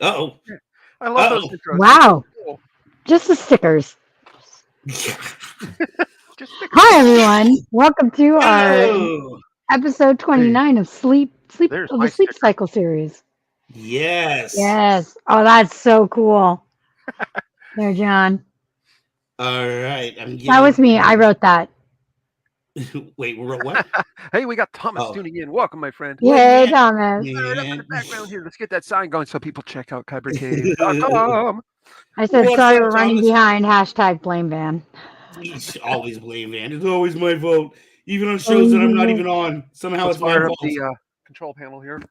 Uh-oh. I love those Uh-oh. intros. Wow. Cool. Just the stickers. Just stick Hi, everyone. Welcome to our Oh, episode 29 of There's the my Sleep sticker. Cycle series. yes. Yes. Oh, that's so cool. There, John. All right. I'm That was me. I getting... wrote that. Wait, we wrote what? Hey, we got Thomas Oh. tuning in. Welcome, my friend. What, Yay, man? Thomas. Right up in the Man. background here. Let's get that sign going so people check out kybercave.com. I said, What's sorry, up, we're running Thomas? behind. Hashtag blame van. You should always blame Van. It's always my fault. Even on shows Always that I'm not my even on. Somehow Let's it's my fire up fault. the control panel here.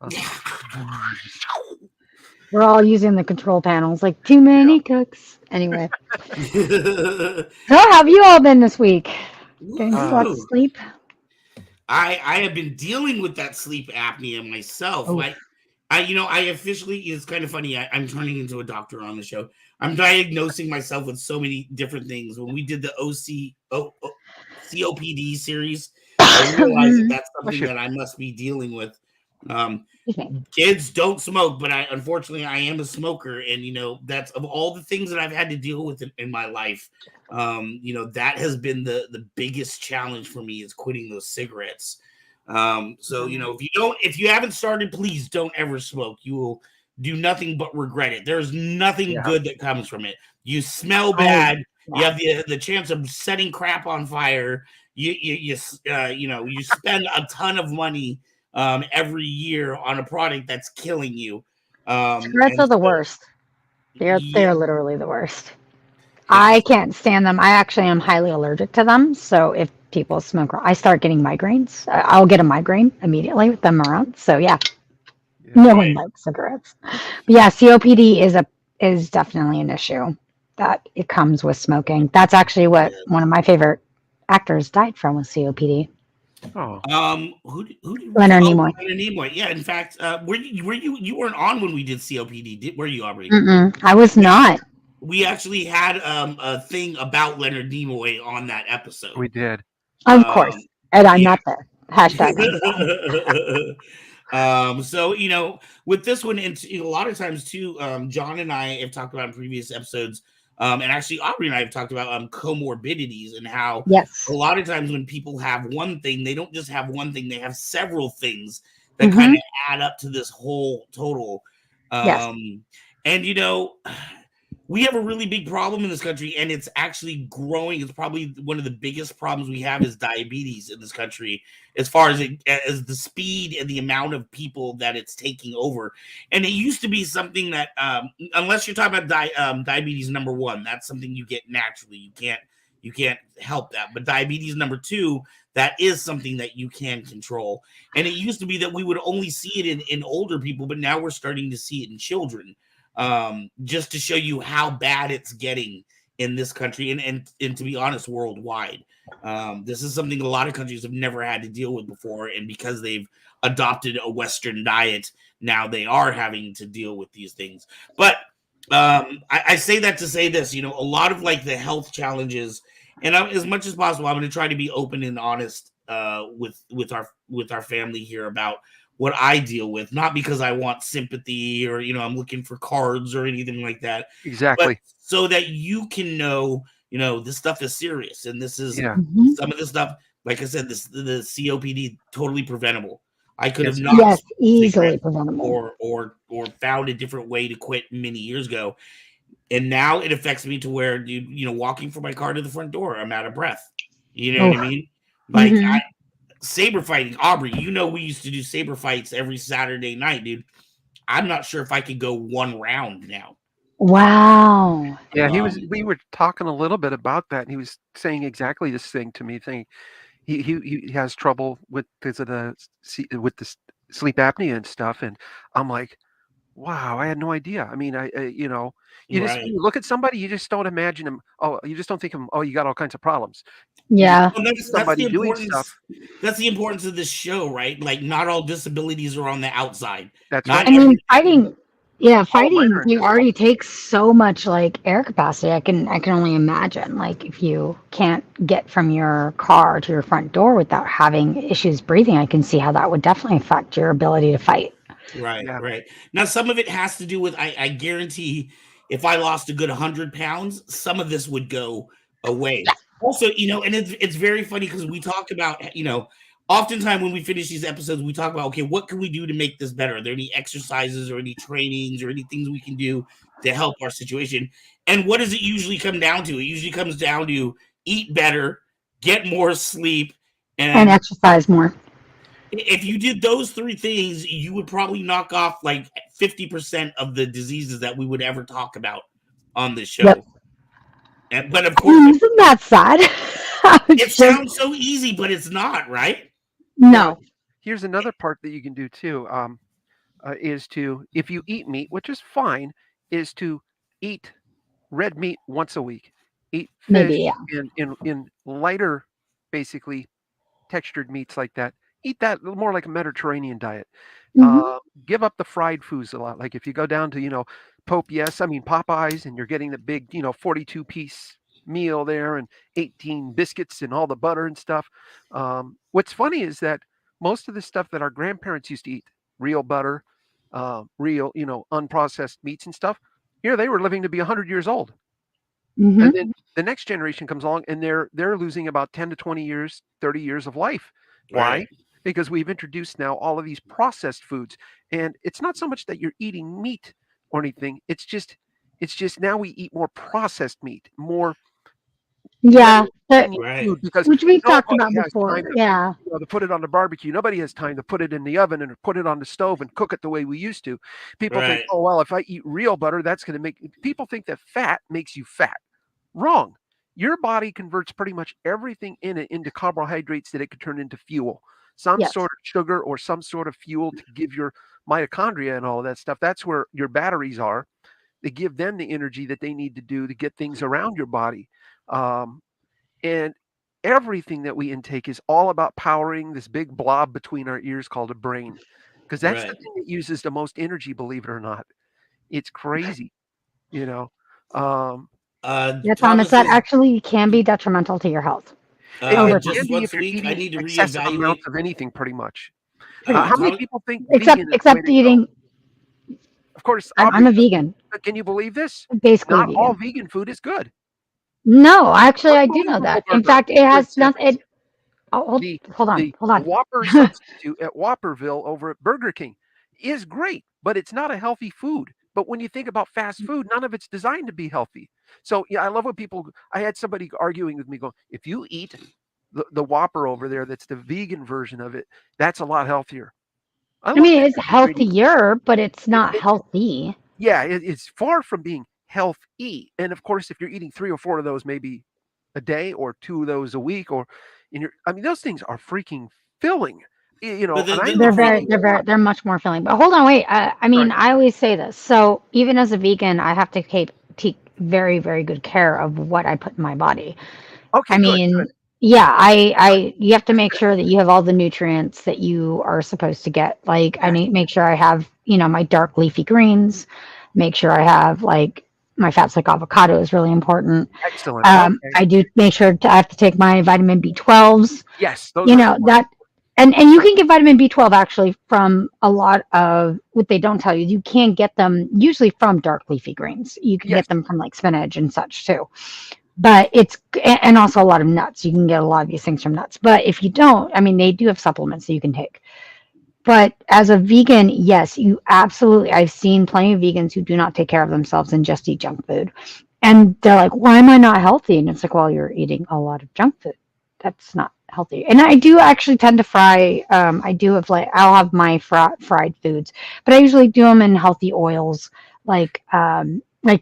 We're all using the control panels like too many cooks. Anyway. So, how have you all been this week? Getting lots of Woo. sleep? I have been dealing with that sleep apnea myself. Oh. I officially, it's kind of funny. I'm turning into a doctor on the show. I'm diagnosing myself with so many different things. When we did the COPD series, I realized that that's something that I must be dealing with. Kids don't smoke, but unfortunately I am a smoker, and that's of all the things that I've had to deal with in my life. That has been the biggest challenge for me is quitting those cigarettes. So if you haven't started, please don't ever smoke. You will do nothing but regret it. There's nothing good that comes from it. You smell bad. You have the chance of setting crap on fire. You spend a ton of money every year on a product that's killing you. Cigarettes are the worst. They're literally the worst. Yeah. I can't stand them. I actually am highly allergic to them. So if people smoke, I start getting migraines. I'll get a migraine immediately with them around. So no one likes cigarettes. But yeah, COPD is definitely an issue that it comes with smoking. That's actually what one of my favorite actors died from was COPD. Oh. Leonard Nimoy. Leonard Nimoy. Yeah, in fact, you weren't on when we did COPD, were you, Aubrey? I was not. We actually had a thing about Leonard Nimoy on that episode. We did. Of course. And I'm not there. Hashtag. So, with this one, and a lot of times too, John and I have talked about in previous episodes, and actually Aubrey and I have talked about comorbidities and how a lot of times when people have one thing, they don't just have one thing, they have several things that kind of add up to this whole total. And we have a really big problem in this country, and it's actually growing. It's probably one of the biggest problems we have is diabetes in this country, as far as the speed and the amount of people that it's taking over. And it used to be something that, unless you're talking about diabetes number 1, that's something you get naturally. You can't help that. But diabetes number 2, that is something that you can control. And it used to be that we would only see it in older people, but now we're starting to see it in children. Just to show you how bad it's getting in this country and to be honest, worldwide. This is something a lot of countries have never had to deal with before, and because they've adopted a Western diet, now they are having to deal with these things. But I say that to say this, a lot of like the health challenges, and as much as possible, I'm going to try to be open and honest with our family here about what I deal with, not because I want sympathy or, I'm looking for cards or anything like that. Exactly. But so that you can know, this stuff is serious. And this is some of the stuff, like I said, the COPD, totally preventable. I could have not easily preventable or found a different way to quit many years ago. And now it affects me to where, walking from my car to the front door, I'm out of breath. You know what I mean? Like saber fighting, Aubrey, we used to do saber fights every Saturday night, dude. I'm not sure if I could go one round now. Wow. Yeah, we were talking a little bit about that, and he was saying exactly this thing to me, saying he has trouble with the sleep apnea and stuff, and I'm like, wow, I had no idea. I mean, you look at somebody, you just don't imagine him. Oh, you just don't think of him. Oh, you got all kinds of problems. Yeah. Well, that's the importance. That's the importance of this show, right? Like, not all disabilities are on the outside. That's right. I mean, fighting, you already take so much like air capacity. I can only imagine, like, if you can't get from your car to your front door without having issues breathing, I can see how that would definitely affect your ability to fight. Right, Yeah. right. Now, some of it has to do with, I guarantee if I lost a good 100 pounds, some of this would go away. Also, and it's very funny because we talk about, oftentimes when we finish these episodes, we talk about, okay, what can we do to make this better? Are there any exercises or any trainings or any things we can do to help our situation? And what does it usually come down to? It usually comes down to eat better, get more sleep, and exercise more. If you did those 3 things, you would probably knock off like 50% of the diseases that we would ever talk about on this show. Yep. But of course, isn't that sad? It sounds so easy, but it's not, right? No. Well, here's another part that you can do too. Is to, if you eat meat, which is fine, is to eat red meat once a week. Eat fish in lighter, basically textured meats like that. Eat that more like a Mediterranean diet. Give up the fried foods a lot. Like if you go down to, Popeyes, and you're getting the big, 42-piece meal there and 18 biscuits and all the butter and stuff. What's funny is that most of the stuff that our grandparents used to eat, real butter, real, unprocessed meats and stuff, here they were living to be 100 years old. And then the next generation comes along and they're losing about 10 to 20 years, 30 years of life. Why? Right. Because we've introduced now all of these processed foods. And it's not so much that you're eating meat or anything. It's just now we eat more processed meat, more food, because which we've talked about before. To put it on the barbecue. Nobody has time to put it in the oven and put it on the stove and cook it the way we used to. People think, oh, well, if I eat real butter, that's going to make people think that fat makes you fat. Wrong. Your body converts pretty much everything in it into carbohydrates that it could turn into fuel, some sort of sugar or some sort of fuel to give your mitochondria and all of that stuff. That's where your batteries are. They give them the energy that they need to do to get things around your body. And everything that we intake is all about powering this big blob between our ears called a brain, because that's the thing that uses the most energy, believe it or not. It's crazy, Thomas, that actually can be detrimental to your health. Just once a week, I need to excessive reevaluate amounts of anything, pretty much. How many people think except eating? Of course, I'm a vegan. Can you believe this? Basically, not all vegan food is good. No, actually, I do know that. In fact, it has nothing. Hold on. The Whopper substitute at Whopperville over at Burger King is great, but it's not a healthy food. But when you think about fast food, none of it's designed to be healthy. So I love when I had somebody arguing with me going, if you eat the Whopper over there, that's the vegan version of it, that's a lot healthier. I mean, it's healthier, but it's not healthy. Yeah, it's far from being healthy. And of course, if you're eating 3 or 4 of those maybe a day or 2 of those a week, those things are freaking filling. They're much more filling. But hold on, wait. I always say this. So even as a vegan, I have to take very, very good care of what I put in my body. Okay. Good. You have to make sure that you have all the nutrients that you are supposed to get. Like I need to make sure I have, my dark leafy greens. Make sure I have my fats, like avocado is really important. Excellent. I do make sure I have to take my vitamin B12s. Yes. That. And you can get vitamin B12 actually from a lot of what they don't tell you. You can get them usually from dark leafy greens. You can get them from spinach and such too. But and also a lot of nuts. You can get a lot of these things from nuts. But if you don't, they do have supplements that you can take. But as a vegan, yes, you absolutely, I've seen plenty of vegans who do not take care of themselves and just eat junk food. And they're like, why am I not healthy? And it's like, well, you're eating a lot of junk food. That's not healthy. And I do actually tend to fry. I'll have my fried foods, but I usually do them in healthy oils, like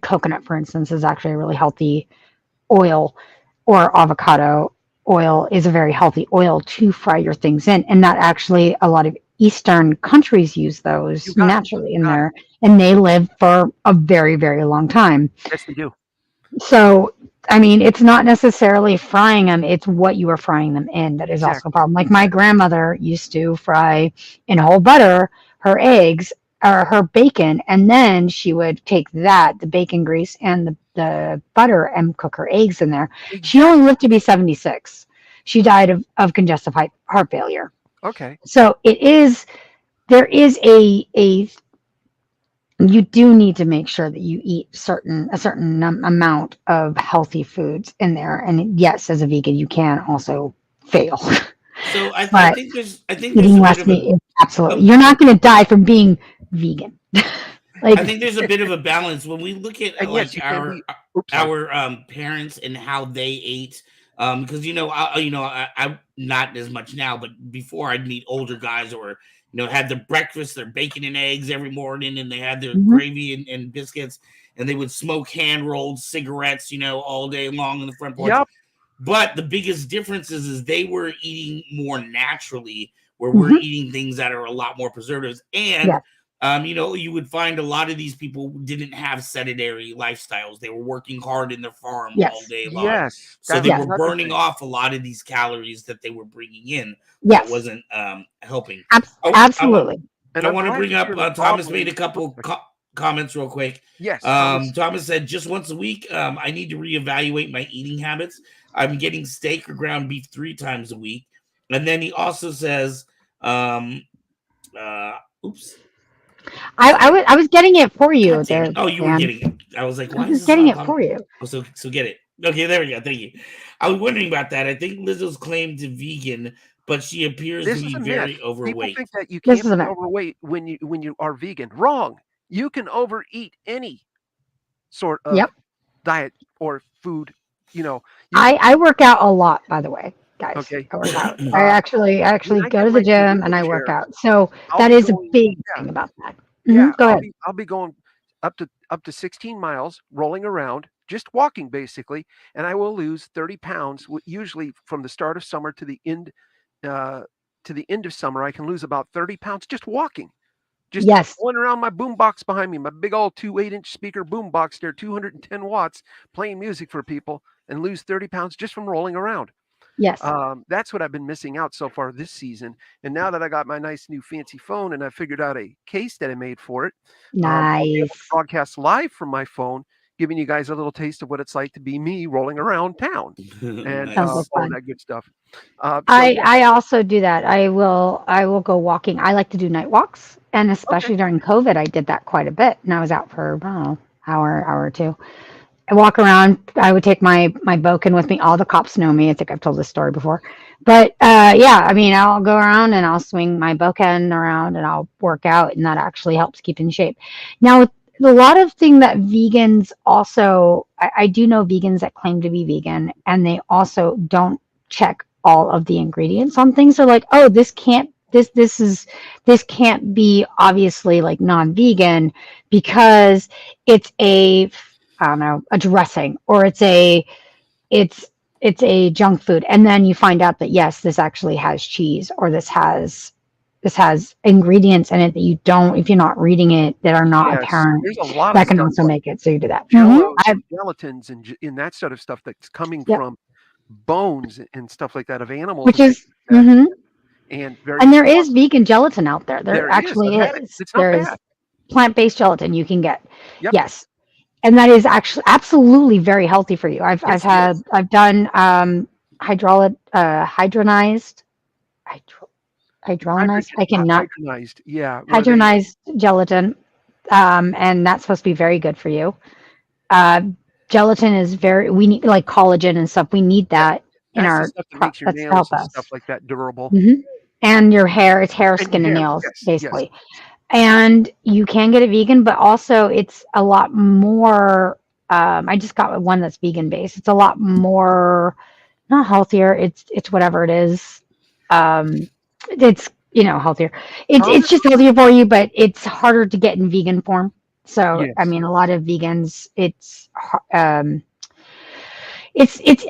coconut, for instance, is actually a really healthy oil, or avocado oil is a very healthy oil to fry your things in. And that actually, a lot of Eastern countries use those naturally in there, and they live for a very, very long time. Yes, they do. So, it's not necessarily frying them, it's what you are frying them in that is also a problem. Like my grandmother used to fry in whole butter her eggs or her bacon, and then she would take the bacon grease and the butter and cook her eggs in there. Exactly. She only lived to be 76. She died of congestive heart failure. Okay. So it is there is you do need to make sure that you eat a certain amount of healthy foods in there. And yes, as a vegan, you can also fail. So I But think there's eating a bit less of a meat is absolutely. um, You're not going to die from being vegan. I Like, think there's a bit of a balance when we look at And yes, like you can be. Oops, sorry. our parents and how they ate. Because I'm not as much now, but before I'd meet older guys or had their breakfast, their bacon and eggs every morning, and they had their mhm, gravy and biscuits, and they would smoke hand rolled cigarettes, all day long on the front porch. Yep. But the biggest difference is they were eating more naturally, where we're mhm, eating things that are a lot more preservatives. And, yes, you would find a lot of these people didn't have sedentary lifestyles. They were working hard in their farm all yes, day long. Yes, So that they was were yes, another burning thing. off a lot of these calories that they were bringing in that yes, wasn't helping. I want absolutely. And I I'm want to glad bring to up hear that Thomas Aubrey. made a couple comments real quick. Yes, Thomas. Thomas said just once a week, I need to reevaluate my eating habits. I'm getting steak or ground beef 3 times a week. And then he also says, oops. I was getting it for you God damn there, it. Oh, you were Dan. getting it. I was like, I why is was this getting not it popping? for you. Oh, so get it. Okay, there we go. Thank you. I was wondering about that. I think Lizzo's claimed to vegan, but she appears to This is be a myth. very People overweight. think that you This can't is a be myth. overweight when you are vegan. Wrong. You can overeat any sort of Yep. diet or food. You can. I work out a lot, by the way, guys. Okay. I work out. I Uh, when actually I go get to the my new gym and I work wheelchair, out. So I'll that be is a going. big Yeah, thing about that. yeah. Go ahead. I'll be going up to 16 miles, rolling around, just walking basically, and I will lose 30 pounds. Usually from the start of summer to the end. To the end of summer, I can lose about 30 pounds just walking. Just Yes. going around my boombox behind me, my big old 8-inch speaker boombox there, 210 watts, playing music for people, and lose 30 pounds just from rolling around. Yes. That's what I've been missing out so far this season. And now that I got my nice new fancy phone and I figured out a case that I made for it, I'll be able to Nice. broadcast live from my phone, giving you guys a little taste of what it's like to be me rolling around town and Sounds Nice. like all fun. that good stuff. So yeah, I also do that. I will go walking. I like to do night walks, and okay, especially during COVID, I did that quite a bit. And I was out for, I don't know, hour or two. I walk around. I would take my Boken with me. All the cops know me. I think I've told this story before. But yeah, I mean, I'll go around and I'll swing my Boken around and I'll work out, and that actually helps keep in shape. Now, a lot of thing that vegans also, I do know vegans that claim to be vegan, and they also don't check all of the ingredients on things. They're like, oh, this can't be obviously like non-vegan because it's a, I don't know, a dressing, or it's it's a junk food. And then you find out that yes, this actually has cheese, or this has ingredients in it that you don't, if you're not reading it, that are not yes, apparent, there's a lot of that can stuff also like make it so you do that. jellos I, and gelatins and in that sort of stuff that's coming yep. from bones and stuff like that of animals Which and things is, like that, hmm and very and there strong. is vegan gelatin out there. There There is. I've actually had it. is. It's not There's bad. plant-based gelatin you can get. Yep. Yes. And that is actually absolutely very healthy for you. Yes, it is. I've done hydronized hydrolyzed. I cannot Hydronized. Yeah. Where they. hydronized gelatin, and that's supposed to be very good for you. Uh, Gelatin is we need like collagen and stuff. We need Yeah. that in That's the our stuff that makes your that's to nails help and stuff us. like that durable. hmm And your hair, it's hair, And your skin, and hair. nails, Yes. Yes. basically. And you can get it vegan, but also it's a lot more. I just got one that's vegan based. It's a lot more, not healthier. It's whatever it is. It's healthier. It's Thomas. just healthier for you, but it's harder to get in vegan form. So I Yes. mean, a lot of vegans, it's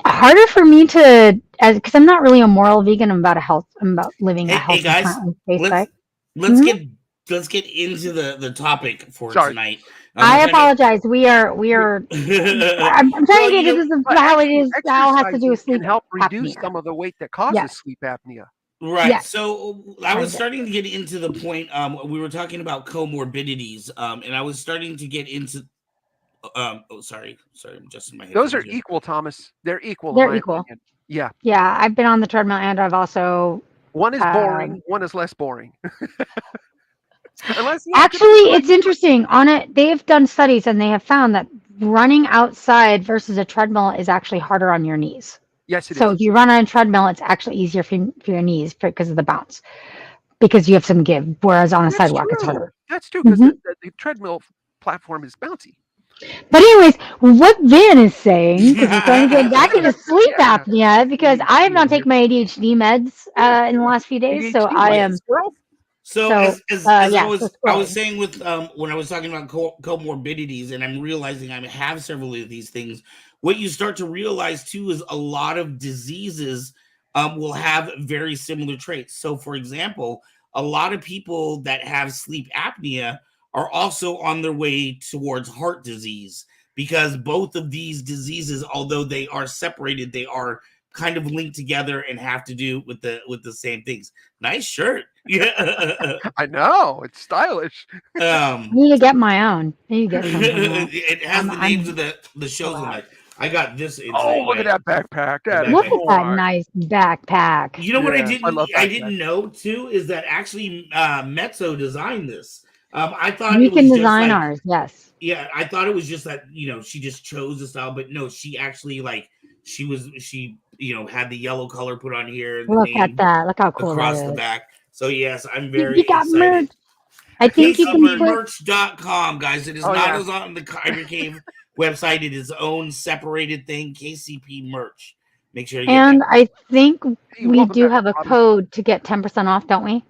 harder for me to, because I'm not really a moral vegan. I'm about living a Hey healthy guys, plant-based let's diet. let's Mhm. get let's get into the topic for Sorry. tonight. I I'm trying apologize. We are. to. I'm trying Well, to get this is But how it actually, is. How it has to do exercising with can sleep help reduce apnea. some of the weight that causes Yes. sleep apnea. Right. Yes. So I Quite a was bit. starting to get into the point. We were talking about comorbidities. And I was starting to get into. Oh, sorry, I'm adjusting my Those are headphones here. equal, Thomas. They're equal in They're my equal. opinion. Yeah. Yeah, I've been on the treadmill, and I've also One is boring. One is less boring. Actually, it's interesting. On it, they have done studies and they have found that running outside versus a treadmill is actually harder on your knees. Yes, it is. So if you run on a treadmill, it's actually easier for your knees because of the bounce, because you have some give. Whereas on a sidewalk, it's harder. That's true, because the treadmill platform is bouncy. But anyways, what Van is saying, because we're trying to get back into sleep apnea, because I have not taken my ADHD meds in the last few days, so I am. So as I was saying with when I was talking about comorbidities, and I'm realizing I have several of these things, what you start to realize too is a lot of diseases will have very similar traits. So for example, a lot of people that have sleep apnea are also on their way towards heart disease, because both of these diseases, although they are separated, they are kind of linked together and have to do with the same things. Nice shirt. Yeah. I know, it's stylish. I need to get my own. I need to get something. It has the names of the shows on it. I got this. Oh, look at that backpack. Look at that nice backpack. You know what I didn't know too is that actually Mezzo designed this. I thought we can design ours. Yes. Yeah, I thought it was just that she just chose the style, but no, she actually she had the yellow color put on here. Look at that! Look how cool across that is. the back. So yes, I'm very excited. Merch. I think you can merch.com, guys. It is not on the Kyber Cave website. It is its own separated thing. KCP merch. Make sure you get that. I think we do have a code to get 10% off, don't we?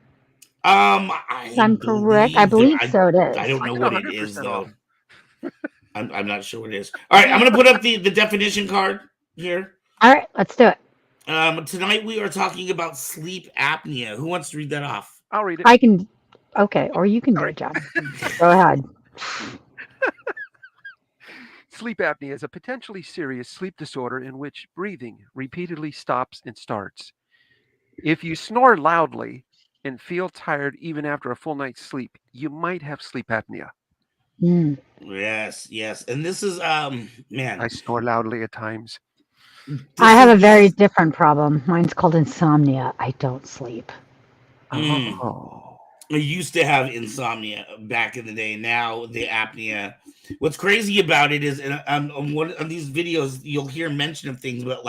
I'm correct. I believe so. It is. I don't know what it is though. I'm not sure what it is. All right, I'm gonna put up the definition card here. All right, let's do it. Tonight we are talking about sleep apnea. Who wants to read that off? I'll read it. I can. Okay, or you can do it, John. Go ahead. Sleep apnea is a potentially serious sleep disorder in which breathing repeatedly stops and starts. If you snore loudly and feel tired even after a full night's sleep, you might have sleep apnea. Yes. And this is man. I snore loudly at times. I have a very different problem. Mine's called insomnia. I don't sleep. I used to have insomnia back in the day. Now the apnea. What's crazy about it is, and on one of these videos, you'll hear mention of things, but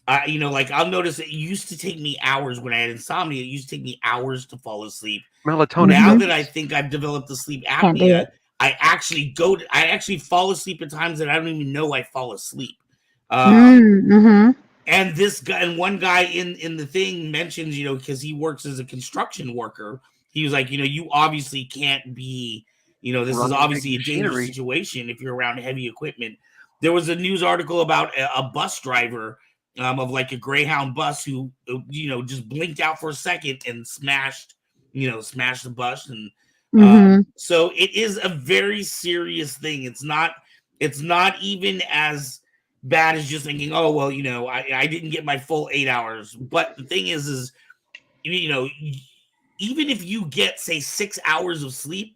I'll notice it used to take me hours when I had insomnia. It used to take me hours to fall asleep. Melatonin. Now that I think I've developed the sleep apnea, I actually fall asleep at times that I don't even know I fall asleep. And this guy, and one guy in the thing mentions, because he works as a construction worker, he was like, you obviously can't be, this is obviously a dangerous situation if you're around heavy equipment. There was a news article about a bus driver of a Greyhound bus who, just blinked out for a second and smashed the bus. And so it is a very serious thing. It's not even as bad as just thinking, oh, well, I didn't get my full 8 hours. But the thing is, even if you get, say, 6 hours of sleep,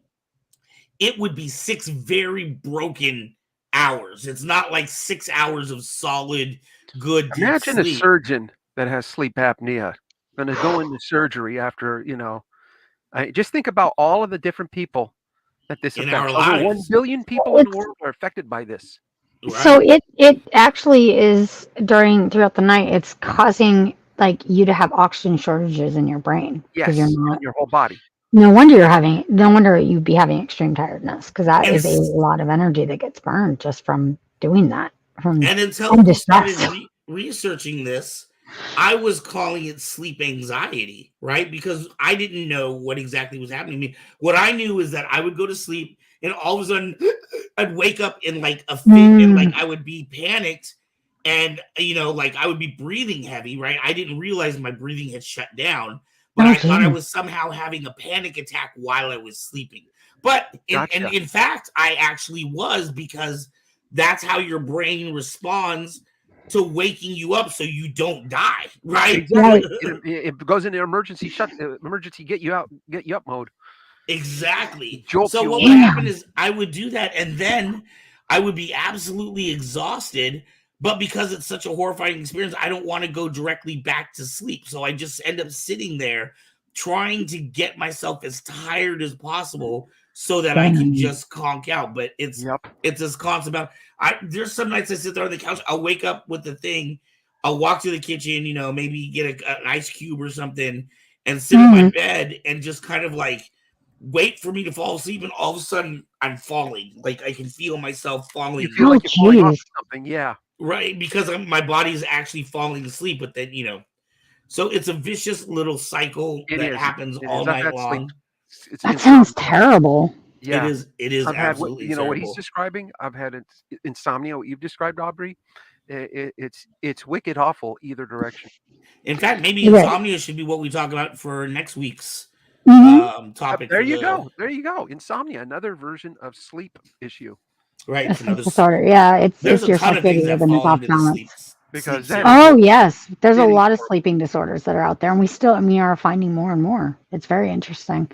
it would be 6 very broken hours. It's not like 6 hours of solid, good deep Imagine sleep. A surgeon that has sleep apnea going to go into surgery after, just think about all of the different people that this affects. Over 1 billion people in the world are affected by this. Right. So it actually is throughout the night. It's causing you to have oxygen shortages in your brain because you're not your whole body. No wonder you'd be having extreme tiredness, because that is a lot of energy that gets burned just from doing that. And until I started researching this, I was calling it sleep anxiety, right? Because I didn't know what exactly was happening to me. What I knew is that I would go to sleep and all of a sudden I'd wake up in a fit and I would be panicked and, I would be breathing heavy, right? I didn't realize my breathing had shut down, but I thought I was somehow having a panic attack while I was sleeping. But in fact, I actually was, because that's how your brain responds to waking you up so you don't die, right? Exactly. It goes into emergency get you up mode. Exactly. So what would happen is I would do that, and then I would be absolutely exhausted. But because it's such a horrifying experience, I don't want to go directly back to sleep. So I just end up sitting there trying to get myself as tired as possible so that I can just conk out. But it's this constant about. There's some nights I sit there on the couch. I'll wake up with the thing. I'll walk to the kitchen, maybe get an ice cube or something, and sit in my bed and just kind of like wait for me to fall asleep. And all of a sudden, I'm falling. Like I can feel myself falling. You feel like you're falling off something, yeah. Right, because my body's actually falling asleep. But then, so it's a vicious little cycle happens all night long. That sounds terrible. Yeah, it is. I've absolutely had terrible. What he's describing. I've had insomnia. What you've described, Aubrey. It's wicked awful either direction. In fact, maybe insomnia should be what we talk about for next week's topic. There you go. There you go. Insomnia, another version of sleep issue. Right. Disorder. Yeah, it's your circadian rhythm is off balance. Because yes, there's a lot of sleeping disorders that are out there, and we are finding more and more. It's very interesting.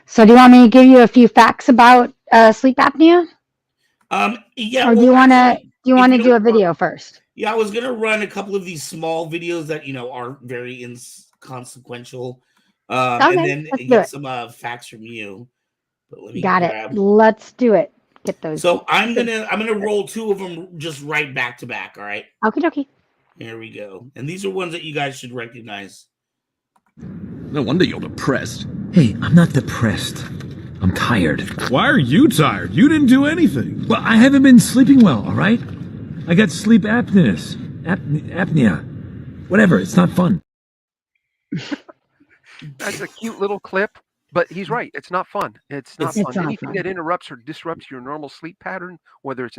So, do you want me to give you a few facts about sleep apnea? Yeah. Or do you want to do a video first? Yeah, I was gonna run a couple of these small videos that are very inconsequential, and then get some facts from you. But let me it. Let's do it. Get those. So I'm gonna roll two of them just right back to back. All right. Okie dokie. Here we go. And these are ones that you guys should recognize. No wonder you're depressed. Hey, I'm not depressed. I'm tired. Why are you tired? You didn't do anything. Well, I haven't been sleeping well, all right? I got sleep apnea. Whatever, it's not fun. That's a cute little clip, but he's right. It's not fun. It's not fun. Anything that interrupts or disrupts your normal sleep pattern, whether it's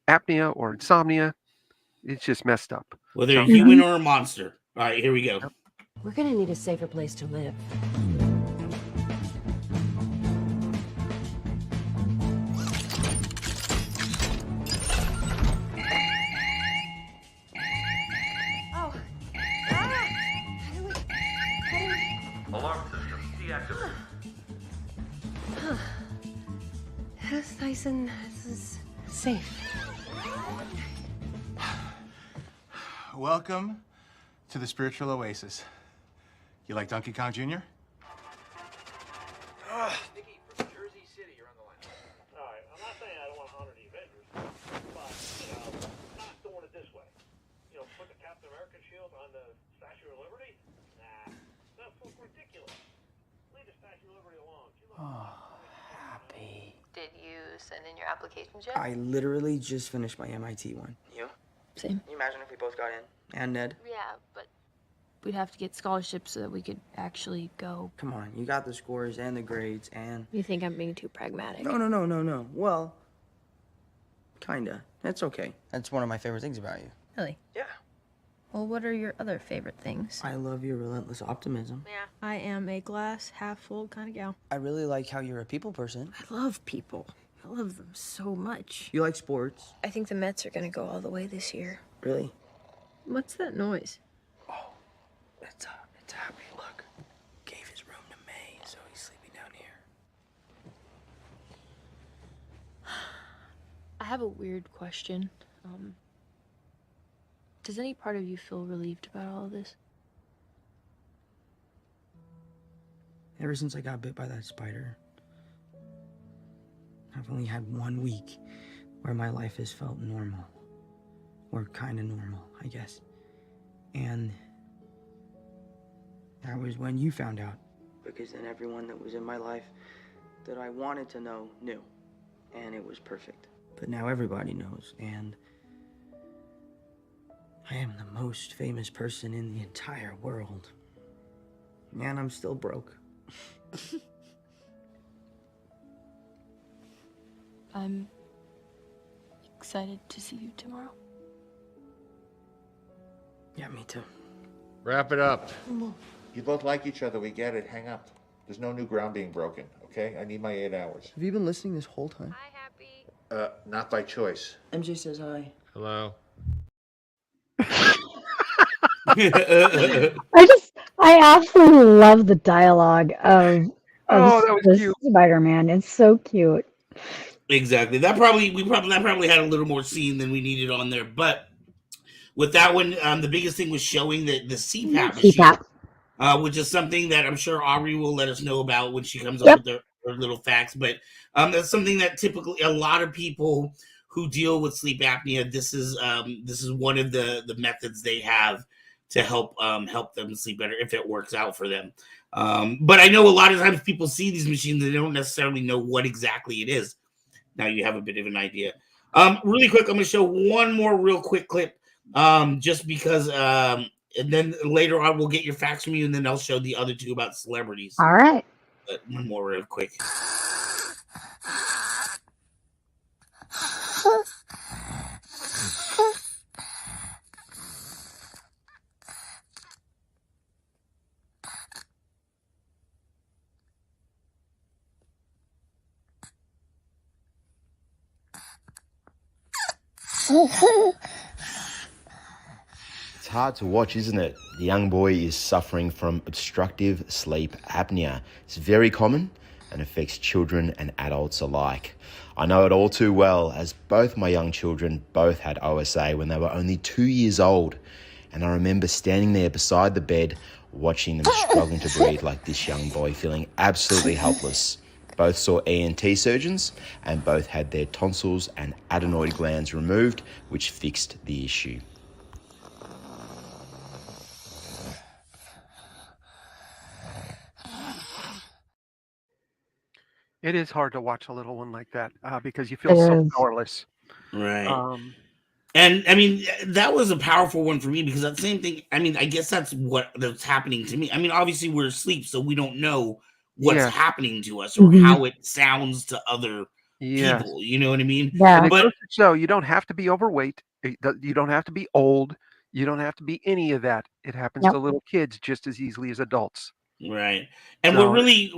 apnea or insomnia, it's just messed up. Whether you're human or a monster. All right, here we go. We're gonna need a safer place to live. Alarm system deactivated. That's nice and safe. Welcome to the spiritual oasis. You like Donkey Kong Jr.? Nikki from Jersey City, you're on the line. All right, I'm not saying I don't want to honor the Avengers, but not doing it this way. Put the Captain America shield on the Statue of Liberty? Nah, that's ridiculous. Leave the Statue of Liberty alone. Happy. Did you send in your applications yet? I literally just finished my MIT one. You? Same. Can you imagine if we both got in? And Ned? Yeah, but we'd have to get scholarships so that we could actually go. Come on, you got the scores and the grades and... You think I'm being too pragmatic? No. Well, kinda. That's okay. That's one of my favorite things about you. Really? Yeah. Well, what are your other favorite things? I love your relentless optimism. Yeah. I am a glass half full kind of gal. I really like how you're a people person. I love people. I love them so much. You like sports. I think the Mets are gonna go all the way this year. Really? What's that noise? Oh, it's Happy. Look, gave his room to May, so he's sleeping down here. I have a weird question. Does any part of you feel relieved about all of this? Ever since I got bit by that spider, I've only had 1 week where my life has felt normal. Or kind of normal, I guess. And that was when you found out. Because then everyone that was in my life that I wanted to know knew. And it was perfect. But now everybody knows, and I am the most famous person in the entire world. And I'm still broke. I'm excited to see you tomorrow. Yeah, me too. Wrap it up. You both like each other, we get it. Hang up. There's no new ground being broken, okay? I need my 8 hours. Have you been listening this whole time? Hi, Happy. Not by choice. MJ says hi. Hello. I absolutely love the dialogue of that was cute. Spider-Man. It's so cute. Exactly. That probably had a little more scene than we needed on there. But with that one, the biggest thing was showing the CPAP machine. which is something that I'm sure Aubrey will let us know about when she comes up with her little facts. But that's something that typically a lot of people who deal with sleep apnea, this is one of the methods they have to help them sleep better if it works out for them. But I know a lot of times people see these machines and they don't necessarily know what exactly it is. Now you have a bit of an idea. Really quick, I'm going to show one more real quick clip, just because, and then later on we'll get your facts from you, and then I'll show the other two about celebrities. All right. But one more real quick. It's hard to watch, isn't it? The young boy is suffering from obstructive sleep apnea. It's very common and affects children and adults alike. I know it all too well, as both my young children both had OSA when they were only 2 years old. And I remember standing there beside the bed, watching them struggling to breathe like this young boy, feeling absolutely helpless. Both saw ENT surgeons and both had their tonsils and adenoid glands removed, which fixed the issue. It is hard to watch a little one like that because you feel so powerless. Right. And I mean, that was a powerful one for me because that same thing, I mean, I guess that's that's happening to me. I mean, obviously we're asleep, so we don't know what's happening to us or how it sounds to other people. You know what I mean? Yeah. But so you don't have to be overweight. You don't have to be old. You don't have to be any of that. It happens to little kids just as easily as adults. Right. And what really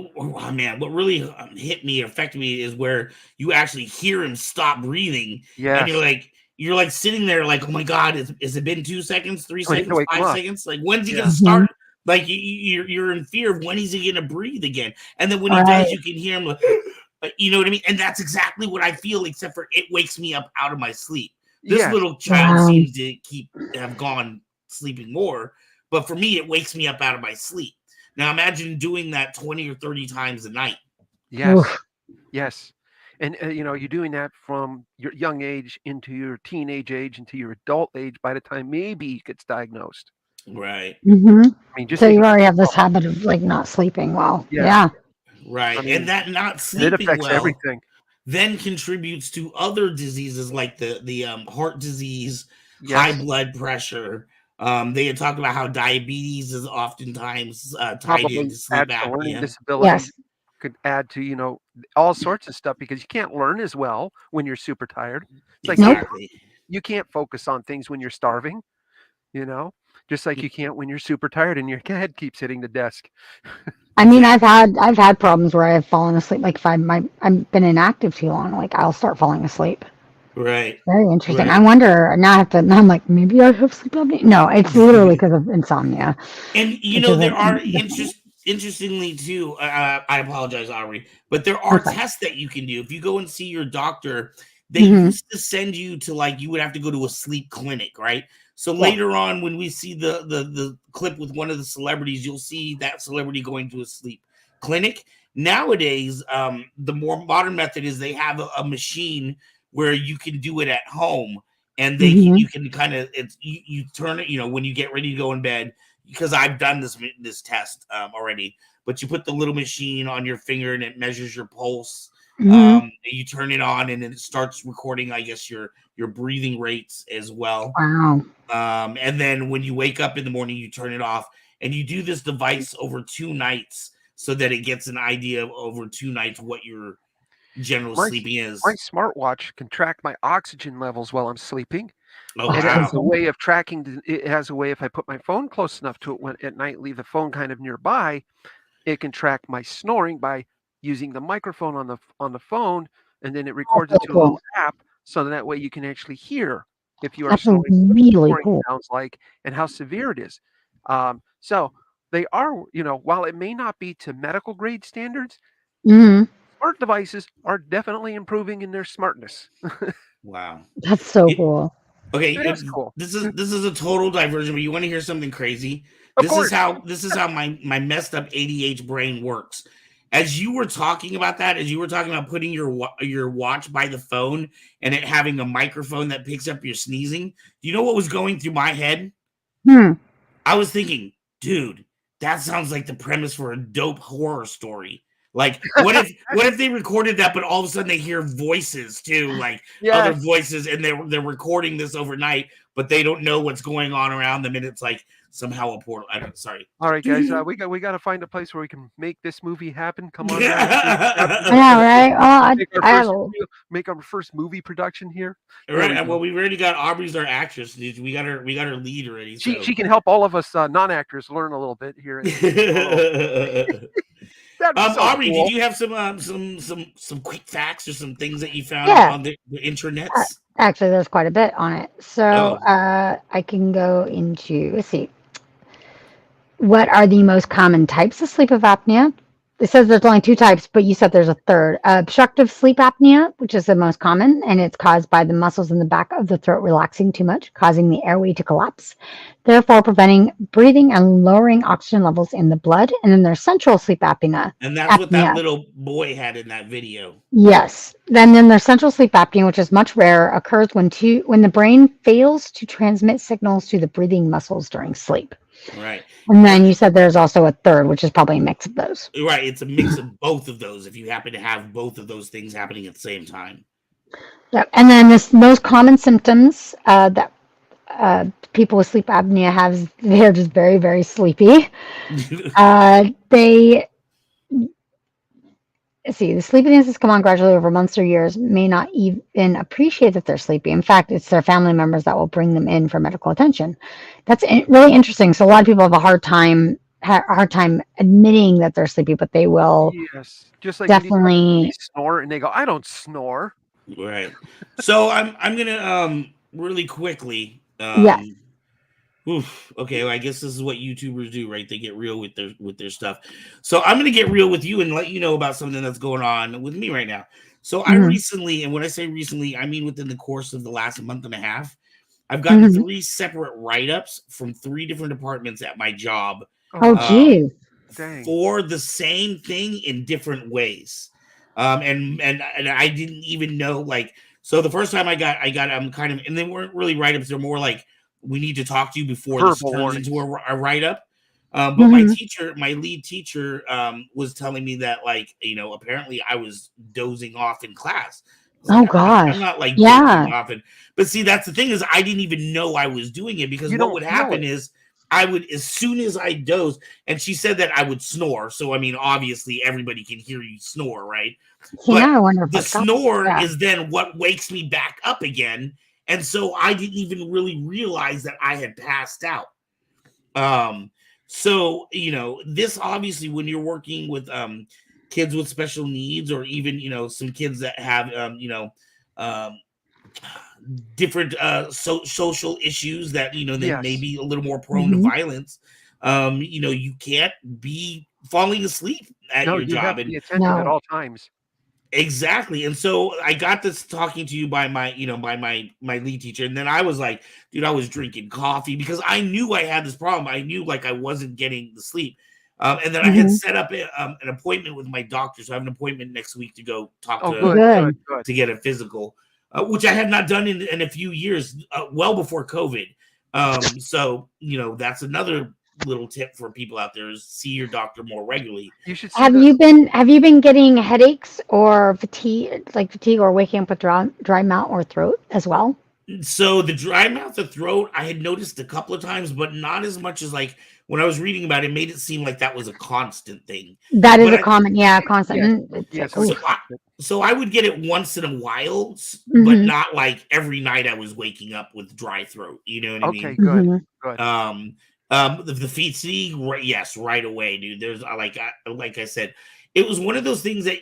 hit me, affected me is where you actually hear him stop breathing. Yeah. And you're like sitting there like, oh my God, has it been 2 seconds, 3 seconds, 5 seconds? Like, when's he going to start? Like you're in fear of when he's going to breathe again. And then when he does, you can hear him like, you know what I mean? And that's exactly what I feel, except for it wakes me up out of my sleep. This little child seems to have gone sleeping more, but for me, it wakes me up out of my sleep. Now imagine doing that 20 or 30 times a night. Yes. Oof. Yes. And, you're doing that from your young age into your teenage age into your adult age by the time maybe it gets diagnosed. Right. Mm-hmm. I mean, just so you already have this habit of like not sleeping well. Yeah. Right. I mean, and that not sleeping it affects well everything. Then contributes to other diseases like the heart disease, high blood pressure. They had talked about how diabetes is oftentimes tied into sleep apnea. Learning disabilities could add to, all sorts of stuff because you can't learn as well when you're super tired. It's like you can't focus on things when you're starving, just like you can't when you're super tired and your head keeps hitting the desk. I mean, I've had problems where I've fallen asleep. Like if I've been inactive too long, like I'll start falling asleep. Right. Very interesting. Right. I wonder now. I'm like, maybe I have sleep apnea. No, it's literally because of insomnia. And there are interestingly too. I apologize, Aubrey, but there are tests that you can do if you go and see your doctor. They used to send you to you would have to go to a sleep clinic, right? So later on, when we see the clip with one of the celebrities, you'll see that celebrity going to a sleep clinic. Nowadays, the more modern method is they have a machine where you can do it at home, and you can kind of you turn it, when you get ready to go in bed. Because I've done this test already, but you put the little machine on your finger and it measures your pulse. You turn it on and then it starts recording, I guess, your breathing rates as well. Wow. And then when you wake up in the morning, you turn it off, and you do this device over 2 nights so that it gets an idea of over 2 nights what your general sleeping is. My smartwatch can track my oxygen levels while I'm sleeping. Oh, wow. It has a way of tracking. It has a way, if I put my phone close enough to it at night, leave the phone kind of nearby, it can track my snoring by using the microphone on the phone, and then it records it to a little app, so that way you can actually hear if you are snoring, really cool. Sounds like, and how severe it is. So they are, while it may not be to medical grade standards, smart devices are definitely improving in their smartness. Wow, that's so cool. Okay, It is cool. this is a total diversion, but you want to hear something crazy? Of This course. is how my messed up ADH brain works. As you were talking about that, as you were talking about putting your watch by the phone and it having a microphone that picks up your sneezing, do you know what was going through my head? I was thinking, dude, that sounds like the premise for a dope horror story. Like, what if they recorded that, but all of a sudden they hear voices too, like other voices, and they're recording this overnight, but they don't know what's going on around them, and it's like somehow a portal. I don't. Sorry. All right, guys, we got to find a place where we can make this movie happen. Come on, I know, right? Well, make our first movie production here. Right. Well, we've already got Aubrey's our actress. We got her lead already. So. She can help all of us non-actors learn a little bit here. Aubrey, cool. did you have some quick facts or some things that you found on the internets? Actually, there's quite a bit on it. So I can go into, let's see. What are the most common types of sleep apnea? It says there's only 2 types, but you said there's a third. Obstructive sleep apnea, which is the most common, and it's caused by the muscles in the back of the throat relaxing too much, causing the airway to collapse, therefore preventing breathing and lowering oxygen levels in the blood. And then there's central sleep apnea. And that's what that little boy had in that video. Yes. Then there's central sleep apnea, which is much rarer, occurs when the brain fails to transmit signals to the breathing muscles during sleep. Right. And then you said there's also a third, which is probably a mix of those. Right. It's a mix of both of those if you happen to have both of those things happening at the same time. Yep. And then the most common symptoms that people with sleep apnea have, they're just very, very sleepy. The sleepiness has come on gradually over months or years, may not even appreciate that they're sleepy. In fact, it's their family members that will bring them in for medical attention. That's really interesting. So a lot of people have a hard time admitting that they're sleepy, but they will just like definitely snore, and they go, "I don't snore." Right. So I'm gonna really quickly. Yes. Okay, well, I guess this is what YouTubers do, right? They get real with their stuff. So I'm gonna get real with you and let you know about something that's going on with me right now. So I recently, and when I say recently, I mean within the course of the last month and a half, I've gotten 3 separate write-ups from 3 different departments at my job. Gee. For the same thing in different ways. And I didn't even know, like, so the first time I got kind of, and they weren't really write-ups, they're more like, we need to talk to you before this turns into a write-up. But my lead teacher was telling me that, like, apparently I was dozing off in class. Gosh. I'm not like dozing off. But see, that's the thing, is I didn't even know I was doing it, because what would happen is I would, as soon as I doze, and she said that I would snore. So, I mean, obviously everybody can hear you snore, right? I wonder if the snore is then what wakes me back up again. And so I didn't even really realize that I had passed out. So, this obviously, when you're working with kids with special needs, or even, some kids that have, different social issues that, they may be a little more prone to violence, you can't be falling asleep at your job. Have to be attentive at all times. Exactly. And so I got this talking to you by my lead teacher. And then I was like, dude, I was drinking coffee because I knew I had this problem. I knew, like, I wasn't getting the sleep. And then I had set up an appointment with my doctor. So I have an appointment next week to go talk to get a physical, which I have not done in a few years, well before COVID. So, that's another little tip for people out there, is see your doctor more regularly. You should. Have you been getting headaches or fatigue or waking up with dry mouth or throat as well? So the dry mouth or throat, I had noticed a couple of times, but not as much as, like, when I was reading about it, made it seem like that was a constant thing. That is constant. Yes. So I would get it once in a while, but not like every night I was waking up with dry throat. You know what I mean? Okay, good. The fatigue, yes, right away, dude. There's like I said, it was one of those things that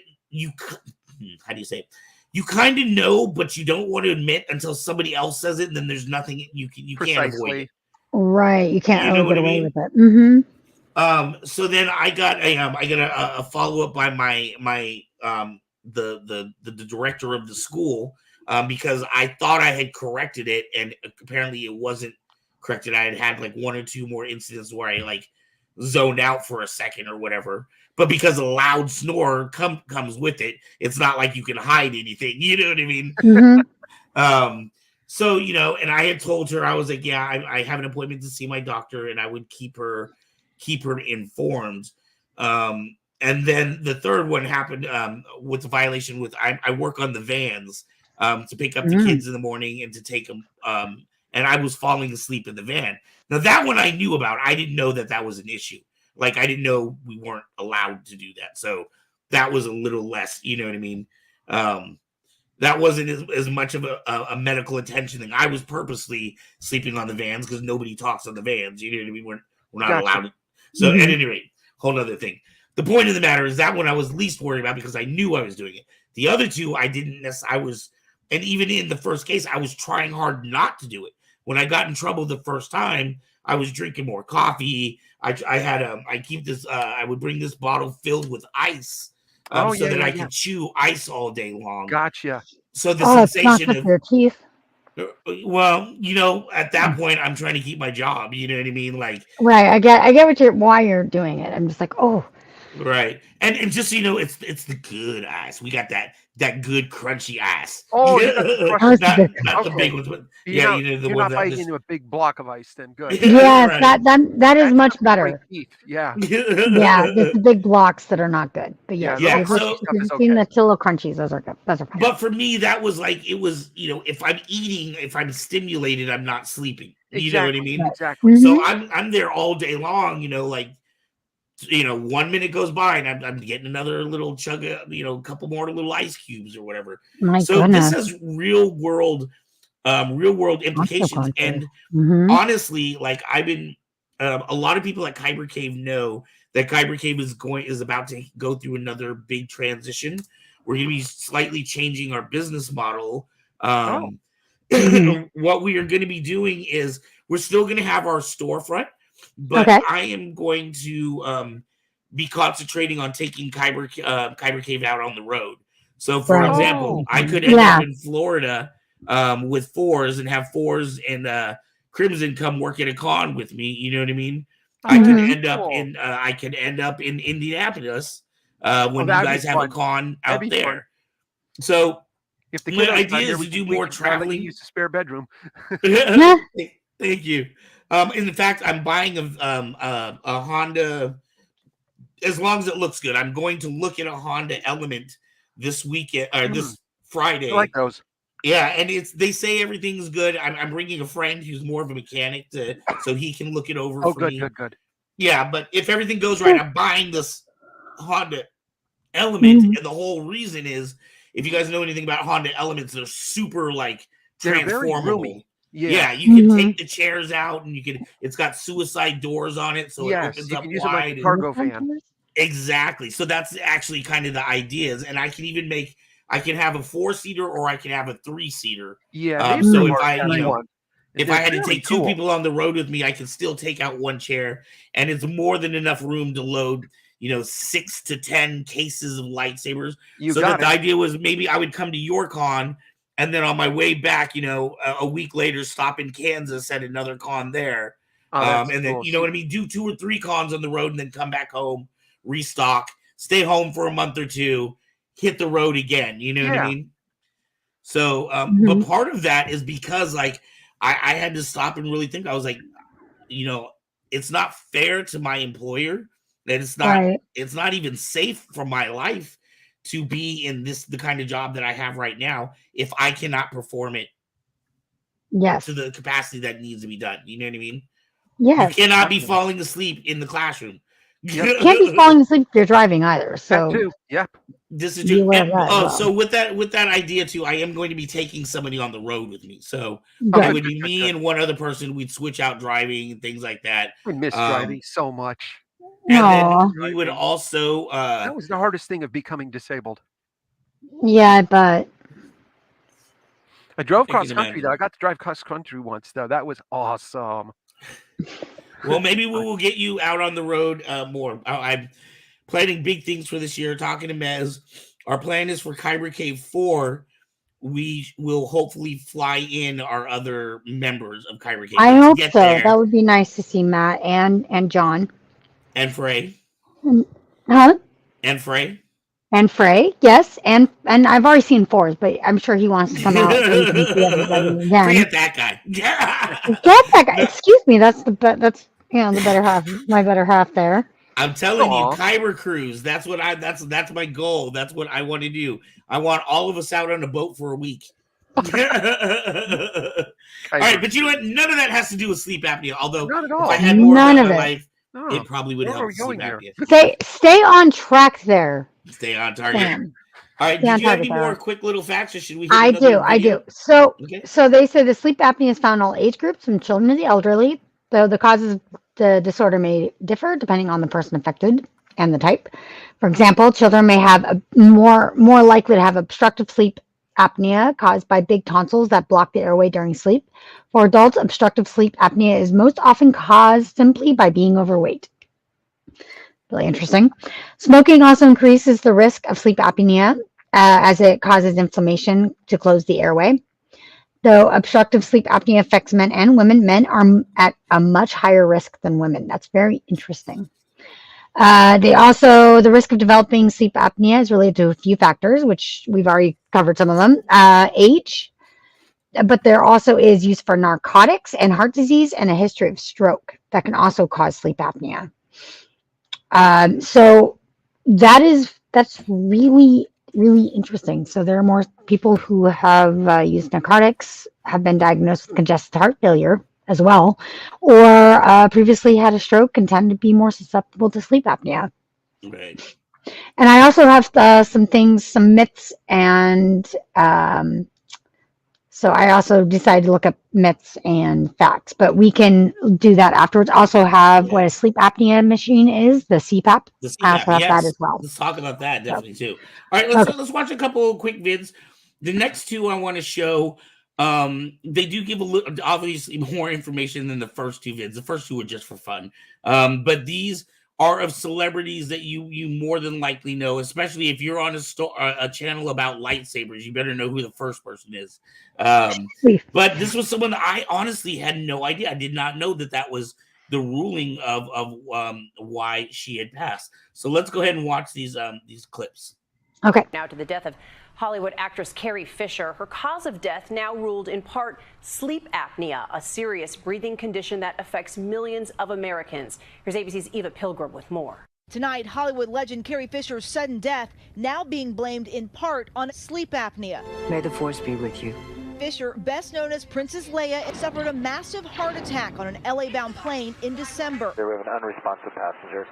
how do you say it? You kind of know, but you don't want to admit until somebody else says it. And then there's nothing you can't avoid it. Right, you can't get away with it. So then I got a follow up by my the director of the school, because I thought I had corrected it, and apparently it wasn't corrected. I had like one or two more incidents where I like zoned out for a second or whatever. But because a loud snore comes with it, it's not like you can hide anything. You know what I mean? Mm-hmm. So, you know, and I had told her, I was like, yeah, I have an appointment to see my doctor, and I would keep her informed. And then the third one happened with the violation with I work on the vans to pick up the kids in the morning and to take them. And I was falling asleep in the van. Now that one I knew about. I didn't know that was an issue. Like I didn't know we weren't allowed to do that. So that was a little less, you know what I mean? That wasn't as much of a medical attention thing. I was purposely sleeping on the vans because nobody talks on the vans. You know what I mean? We're not allowed to. So at any rate, whole other thing. The point of the matter is that one I was least worried about because I knew I was doing it. The other two I didn't necessarily. And even in the first case, I was trying hard not to do it. When I got in trouble the first time, I was drinking more coffee. I would bring this bottle filled with ice so that I could chew ice all day long. Gotcha. So the sensation of your teeth. Well, you know, at that point, I'm trying to keep my job. You know what I mean? Like, right. I get why you're doing it. I'm just like, oh, right. And just so you know, it's the good ice. We got that good crunchy ice. Oh, not the big ones, but you're the you're ones not biting into a big block of ice. Then good. Yes, that is much better. Yeah. Yeah, it's the big blocks that are not good. But yes, yeah. You've So seen the Tillo crunchies; those are good. Those are fine. But for me, that was like it was. You know, if I'm eating, if I'm stimulated, I'm not sleeping. You know what I mean? Exactly. So I'm there all day long. You know, like. 1 minute goes by and I'm getting another little chug of, a couple more little ice cubes or whatever. So this has real world implications. And honestly, like I've been, a lot of people at Kyber Cave know that Kyber Cave is about to go through another big transition. We're going to be slightly changing our business model. What we are going to be doing is we're still going to have our storefront. But I am going to be concentrating on taking Kyber Cave out on the road. So, for example, I could end up in Florida with Fours and have Fours and Crimson come work at a con with me. You know what I mean? I could end up in Indianapolis when you guys have a con out there. Fun. So, if the idea is to do more traveling. Use the spare bedroom. Thank you. In fact, I'm buying a Honda. As long as it looks good, I'm going to look at a Honda Element this weekend or this Friday. I like those. Yeah, and they say everything's good. I'm bringing a friend who's more of a mechanic so he can look it over. Oh, for good, me. good. Yeah, but if everything goes right, I'm buying this Honda Element, and the whole reason is, if you guys know anything about Honda Elements, they're super like transformable. Yeah, you can take the chairs out, and it's got suicide doors on it, so it opens up wide. Like a cargo van. Exactly. So that's actually kind of the ideas, and I can have a 4-seater or I can have a 3-seater. Yeah. So if I had to take two people on the road with me, I can still take out one chair, and it's more than enough room to load 6 to 10 cases of lightsabers. The idea was maybe I would come to your con. And then on my way back, a week later, stop in Kansas at another con there. And then, you know what I mean? Do 2 or 3 cons on the road and then come back home, restock, stay home for a month or two, hit the road again. You know what I mean? So, but part of that is because like I had to stop and really think. I was like, it's not fair to my employer that it's not even safe for my life to be in the kind of job that I have right now if I cannot perform it to the capacity that needs to be done. You know what I mean? Yes. You cannot be falling asleep in the classroom. You can't be falling asleep if you're driving either. So that too. Yep. This is so with that idea too, I am going to be taking somebody on the road with me. So it would be me and one other person. We'd switch out driving and things like that. I miss driving so much. And then we would also that was the hardest thing of becoming disabled. Yeah, but I drove cross country though. I got to drive cross country once though. That was awesome. Well, maybe we will get you out on the road more. I'm planning big things for this year. Talking to Mez, our plan is for Kyber Cave 4 we will hopefully fly in our other members of Kyber Cave I to hope get so. there. That would be nice to see Matt and John. And Frey. Huh? And Frey. And Frey, yes, and I've already seen Forrest, but I'm sure he wants to come out so he can see everybody again. Forget that guy. Get that guy. Excuse me. That's the the better half. My better half there. I'm telling you, Kyber cruise. That's what that's my goal. That's what I want to do. I want all of us out on a boat for a week. All right, but you know what? None of that has to do with sleep apnea. Although Not at if all. I had more None about of my it. life, it probably would help sleep apnea. Stay on track there. Stay on target. Sam. All right. Stay Did on you have target any more there. quick little facts, or should we? I do. So, Okay. so they say the sleep apnea is found in all age groups, from children to the elderly. Though the causes of the disorder may differ depending on the person affected and the type. For example, children may have a more likely to have obstructive sleep apnea caused by big tonsils that block the airway during sleep. For adults, obstructive sleep apnea is most often caused simply by being overweight. Really interesting. Smoking also increases the risk of sleep apnea as it causes inflammation to close the airway. Though obstructive sleep apnea affects men and women, men are at a much higher risk than women. That's very interesting. The risk of developing sleep apnea is related to a few factors, which we've already covered some of them. Age, but there also is use for narcotics and heart disease and a history of stroke that can also cause sleep apnea. So that's really, really interesting. So there are more people who have used narcotics, have been diagnosed with congestive heart failure as well, or previously had a stroke and tend to be more susceptible to sleep apnea. Right. And I also have some myths, and so I also decided to look up myths and facts, but we can do that afterwards. Also have what a sleep apnea machine is, the CPAP. The CPAP, I also have yes. that as well. Let's talk about that definitely too. All right, let's watch a couple of quick vids. The next two I want to show, they do give a little, obviously more information than the first two vids. The first two were just for fun, but these are of celebrities that you more than likely know, especially if you're on a channel about lightsabers. You better know who the first person is. But this was someone that I honestly had no idea. I did not know that was the ruling of why she had passed. So let's go ahead and watch these clips. Okay. Now to the death of Hollywood actress Carrie Fisher. Her cause of death now ruled in part sleep apnea, a serious breathing condition that affects millions of Americans. Here's ABC's Eva Pilgrim with more. Tonight, Hollywood legend Carrie Fisher's sudden death now being blamed in part on sleep apnea. May the force be with you. Fisher, best known as Princess Leia, suffered a massive heart attack on an LA-bound plane in December. We have an unresponsive passenger,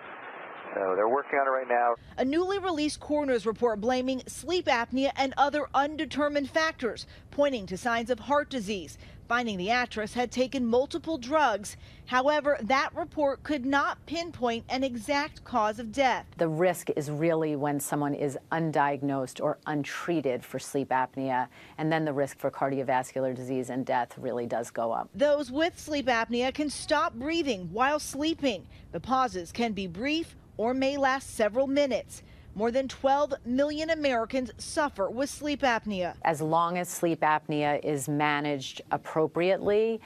so they're working on it right now. A newly released coroner's report blaming sleep apnea and other undetermined factors, pointing to signs of heart disease, finding the actress had taken multiple drugs. However, that report could not pinpoint an exact cause of death. The risk is really when someone is undiagnosed or untreated for sleep apnea, and then the risk for cardiovascular disease and death really does go up. Those with sleep apnea can stop breathing while sleeping. The pauses can be brief or may last several minutes. More than 12 million Americans suffer with sleep apnea. As long as sleep apnea is managed appropriately,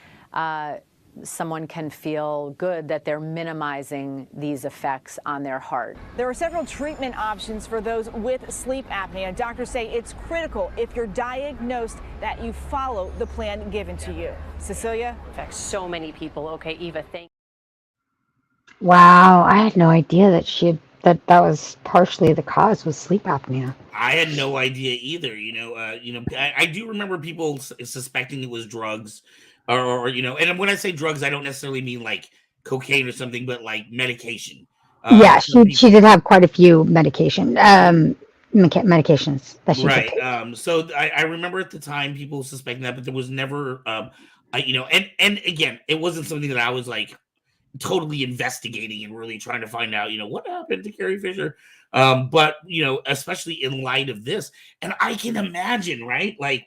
someone can feel good that they're minimizing these effects on their heart. There are several treatment options for those with sleep apnea. Doctors say it's critical, if you're diagnosed, that you follow the plan given to you. Cecilia? Affects so many people. Okay, Eva, thank you. Wow, I had no idea that was partially the cause was sleep apnea. I had no idea either. I do remember people suspecting it was drugs, or and when I say drugs, I don't necessarily mean like cocaine or something, but like medication. Yeah, she did have quite a few medications that she right. took. So I remember at the time people suspecting that, but there was never, and again, it wasn't something that I was like totally investigating and really trying to find out, what happened to Carrie Fisher. But especially in light of this, and I can imagine, right? Like,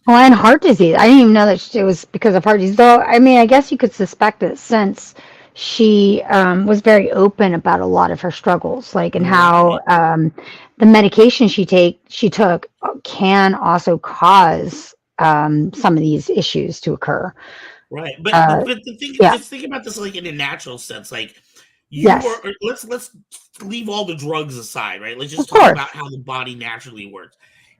well, and heart disease. I didn't even know that it was because of heart disease. Though, I mean, I guess you could suspect it since she was very open about a lot of her struggles, like, and how the medication she took can also cause some of these issues to occur. Right, but the thing, yeah. just think about this like in a natural sense. Like you are. Let's leave all the drugs aside, right? Let's just talk about how the body naturally works.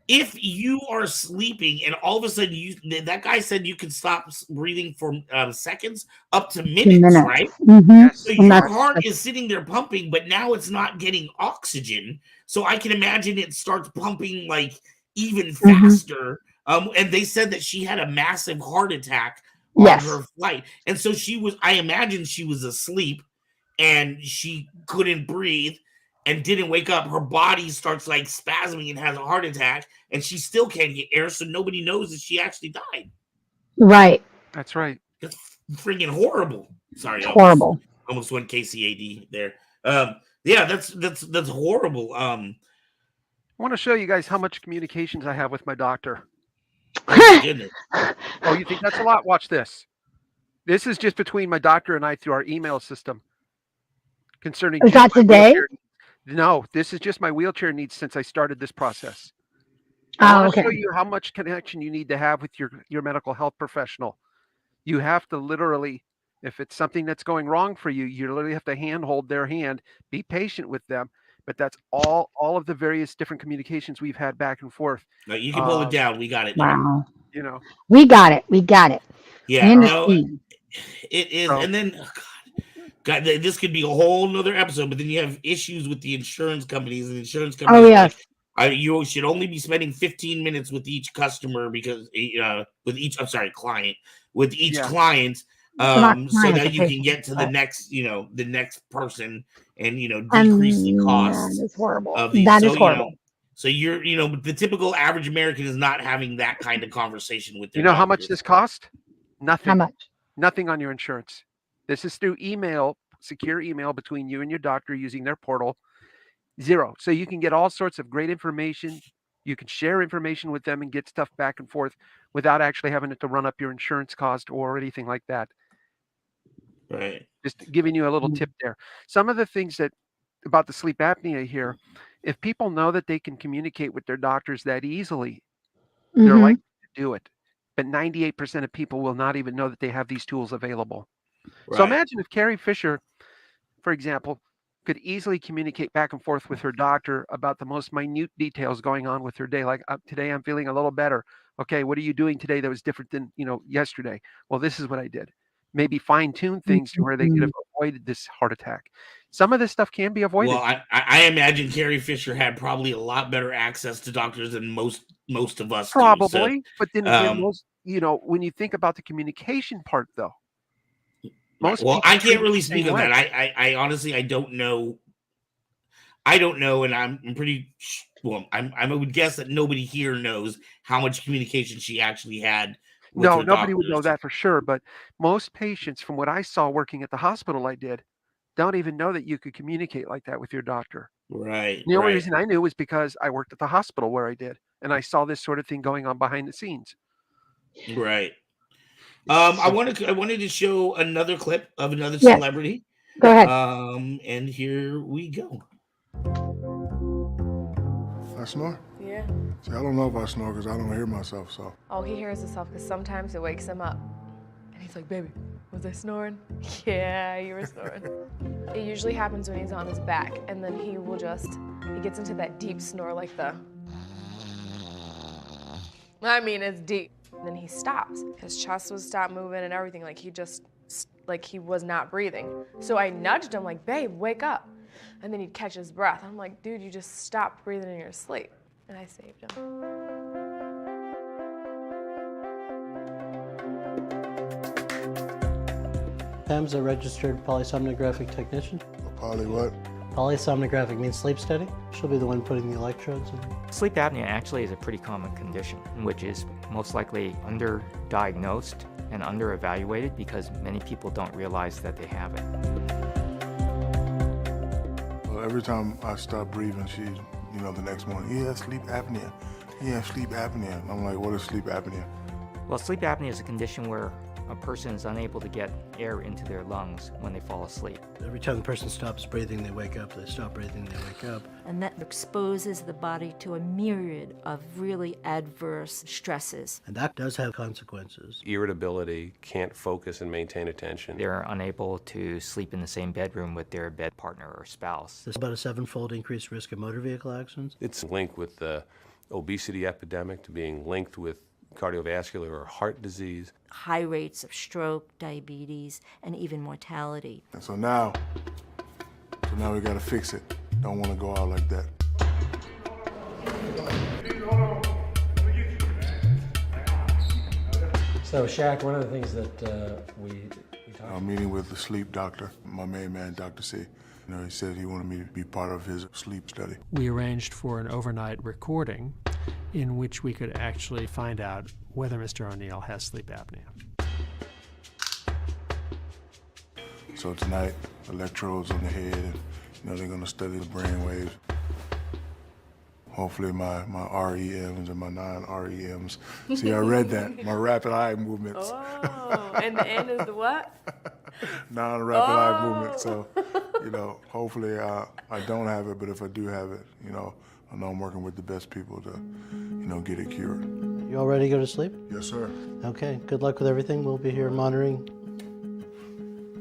If you are sleeping and all of a sudden that guy said you can stop breathing for seconds up to minutes, right? Mm-hmm. So your heart is sitting there pumping, but now it's not getting oxygen. So I can imagine it starts pumping like even faster. And they said that she had a massive heart attack on her flight. And so I imagine she was asleep and she couldn't breathe and didn't wake up. Her body starts like spasming and has a heart attack, and she still can't get air, so nobody knows that she actually died. Right. That's right. That's freaking horrible. Sorry, horrible. Almost went KCAD there. Yeah, that's horrible. I want to show you guys how much communications I have with my doctor. Oh, goodness. Oh, you think that's a lot? Watch this. This is just between my doctor and I through our email system concerning. Is that today? No, this is just my wheelchair needs since I started this process. Oh, I want to okay. show you how much connection you need to have with your medical health professional. You have to literally, if it's something that's going wrong for you, you literally have to hold their hand, be patient with them. But that's all of the various different communications we've had back and forth. No, you can pull it down. We got it. Wow. You know, we got it. Yeah, no, it is. And then, God, this could be a whole nother episode. But then you have issues with the insurance companies, and the insurance companies. Oh yes. You should only be spending 15 minutes with each customer because client with each client, so that you can get to the next person and decrease the cost. That is horrible. Of these. That is horrible. So you're the typical average American is not having that kind of conversation with their how much this cost? Nothing. How much? Nothing on your insurance. This is through email, secure email between you and your doctor using their portal. Zero. So you can get all sorts of great information. You can share information with them and get stuff back and forth without actually having to run up your insurance cost or anything like that. Right. Just giving you a little tip there. Some of the things about the sleep apnea here, if people know that they can communicate with their doctors that easily, they're likely to do it. But 98% of people will not even know that they have these tools available. Right. So imagine if Carrie Fisher, for example, could easily communicate back and forth with her doctor about the most minute details going on with her day. Like, today I'm feeling a little better. Okay, what are you doing today that was different than yesterday? Well, this is what I did. Maybe fine-tune things to where they could have avoided this heart attack. Some of this stuff can be avoided. Well, I imagine Carrie Fisher had probably a lot better access to doctors than most of us. Probably, do, so, but then most, when you think about the communication part, though. I can't really speak on that. I honestly I don't know. And I'm pretty I would guess that nobody here knows how much communication she actually had. No, nobody would know that for sure. But most patients, from what I saw working at the hospital I did, don't even know that you could communicate like that with your doctor. Right. The only reason I knew was because I worked at the hospital where I did, and I saw this sort of thing going on behind the scenes. Right. I wanted to show another clip of another celebrity. Go ahead. And here we go. I snore? Yeah. See, I don't know if I snore because I don't hear myself, so. Oh, he hears himself because sometimes it wakes him up. And he's like, baby, was I snoring? Yeah, you were snoring. It usually happens when he's on his back, and then he gets into that deep snore like it's deep. And then he stops. His chest would stop moving and everything, he was not breathing. So I nudged him like, babe, wake up. And then he'd catch his breath. I'm like, dude, you just stopped breathing in your sleep. And I saved him. Pam's a registered polysomnographic technician. Poly what? Polysomnographic means sleep study. She'll be the one putting the electrodes in. Sleep apnea actually is a pretty common condition, which is most likely underdiagnosed and under-evaluated because many people don't realize that they have it. Well, every time I stop breathing, she, the next morning, yeah, sleep apnea. Yeah, sleep apnea. I'm like, what is sleep apnea? Well, sleep apnea is a condition where a person is unable to get air into their lungs when they fall asleep. Every time the person stops breathing, they wake up. They stop breathing, they wake up. And that exposes the body to a myriad of really adverse stresses. And that does have consequences. Irritability, can't focus and maintain attention. They're unable to sleep in the same bedroom with their bed partner or spouse. There's about a 7-fold increased risk of motor vehicle accidents. It's linked with the obesity epidemic to being linked with cardiovascular or heart disease. High rates of stroke, diabetes, and even mortality. And so now we gotta fix it. Don't want to go out like that. So, Shaq, one of the things that we talked I'm meeting with the sleep doctor, my main man, Dr. C. You know, he said he wanted me to be part of his sleep study. We arranged for an overnight recording in which we could actually find out whether Mr. O'Neill has sleep apnea. So tonight, electrodes on the head, and they're gonna study the brain waves. Hopefully my REMs and my non-REMs. See, I read that, my rapid eye movements. Oh, and the end is the what? Non-rapid eye movement. So, hopefully I don't have it, but if I do have it, I know I'm working with the best people to, get it cured. You all ready to go to sleep? Yes, sir. Okay, good luck with everything. We'll be here monitoring.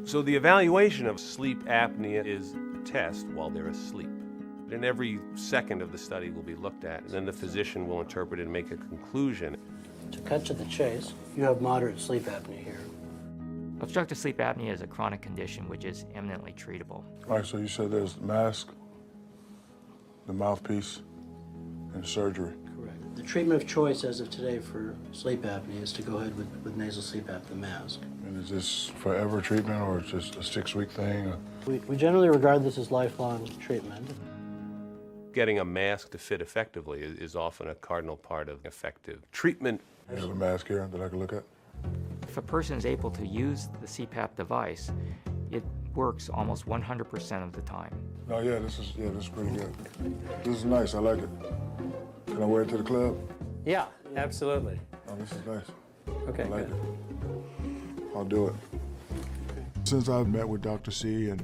So the evaluation of sleep apnea is a test while they're asleep. And every second of the study will be looked at, and then the physician will interpret it and make a conclusion. To cut to the chase, you have moderate sleep apnea here. Obstructive sleep apnea is a chronic condition which is eminently treatable. All right, so you said there's the mask, the mouthpiece, and surgery. Correct. The treatment of choice as of today for sleep apnea is to go ahead with nasal sleep apnea mask. And is this forever treatment, or it's just a 6-week thing? We generally regard this as lifelong treatment. Getting a mask to fit effectively is often a cardinal part of effective treatment. You have a mask here that I can look at? If a person is able to use the CPAP device, it works almost 100% of the time. Oh yeah, this is pretty good. This is nice, I like it. Can I wear it to the club? Yeah, absolutely. Oh, this is nice. Okay, I like good. it. I'll do it. Since I've met with Dr. C, and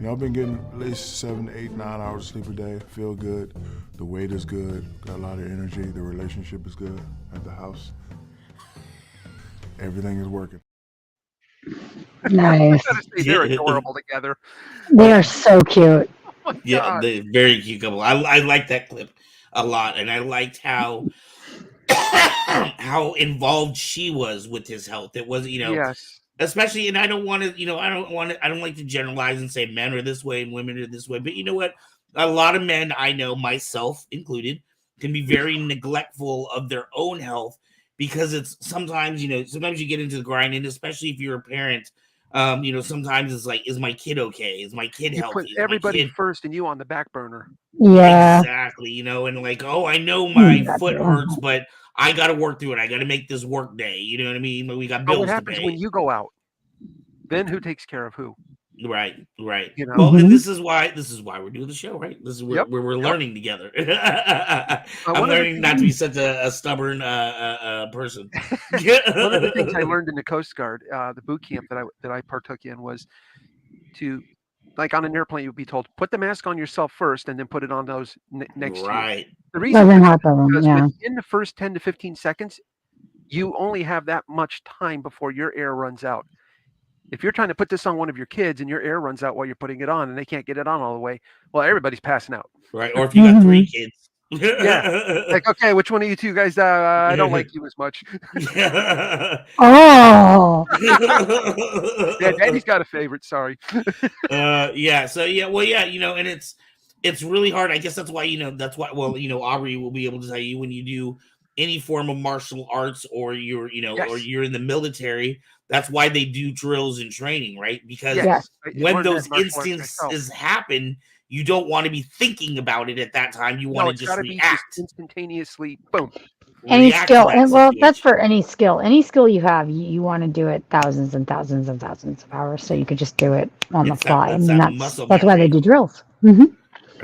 I've been getting at least 7, 8, 9 hours of sleep a day. Feel good. The weight is good. Got a lot of energy. The relationship is good at the house. Everything is working. Nice. They're adorable together. They are so cute. Oh yeah, they're very cute couple. I like that clip a lot, and I liked how how involved she was with his health. It was, yes. Especially, and I don't like to generalize and say men are this way and women are this way, but you know what? A lot of men I know, myself included, can be very neglectful of their own health because it's sometimes you get into the grind, and especially if you're a parent, sometimes it's like, is my kid okay? Is my kid healthy? Put everybody first and you on the back burner. Yeah. Exactly. And like, oh, I know my foot hurts, but I got to work through it. I got to make this work day. You know what I mean? We got bills what happens to pay. when you go out? Then who takes care of who? Right. Well, and this is why we're doing the show, right? This is where we're learning together. I'm learning not to be such a stubborn person. One of the things I learned in the Coast Guard, the boot camp that I partook in, was to, like on an airplane, you'd be told, put the mask on yourself first and then put it on those next to you. The reason is because within the first 10 to 15 seconds, you only have that much time before your air runs out. If you're trying to put this on one of your kids and your air runs out while you're putting it on and they can't get it on all the way, well, everybody's passing out. Right. Or if you got 3 kids. Yeah. Like, okay, which one of you two guys, I don't like you as much. Oh. Yeah, Daddy's got a favorite, sorry. Yeah. So, yeah, well, yeah, and it's really hard. I guess that's why, Aubrey will be able to tell you when you do any form of martial arts or you're, or you're in the military, that's why they do drills and training, right? Because when those instances happen, you don't want to be thinking about it at that time. You want to just react instantaneously. Boom. Any skill, and well, that's for any skill. Any skill you have, you want to do it thousands and thousands and thousands of hours, so you could just do it on the fly. That's why they do drills. Mm-hmm.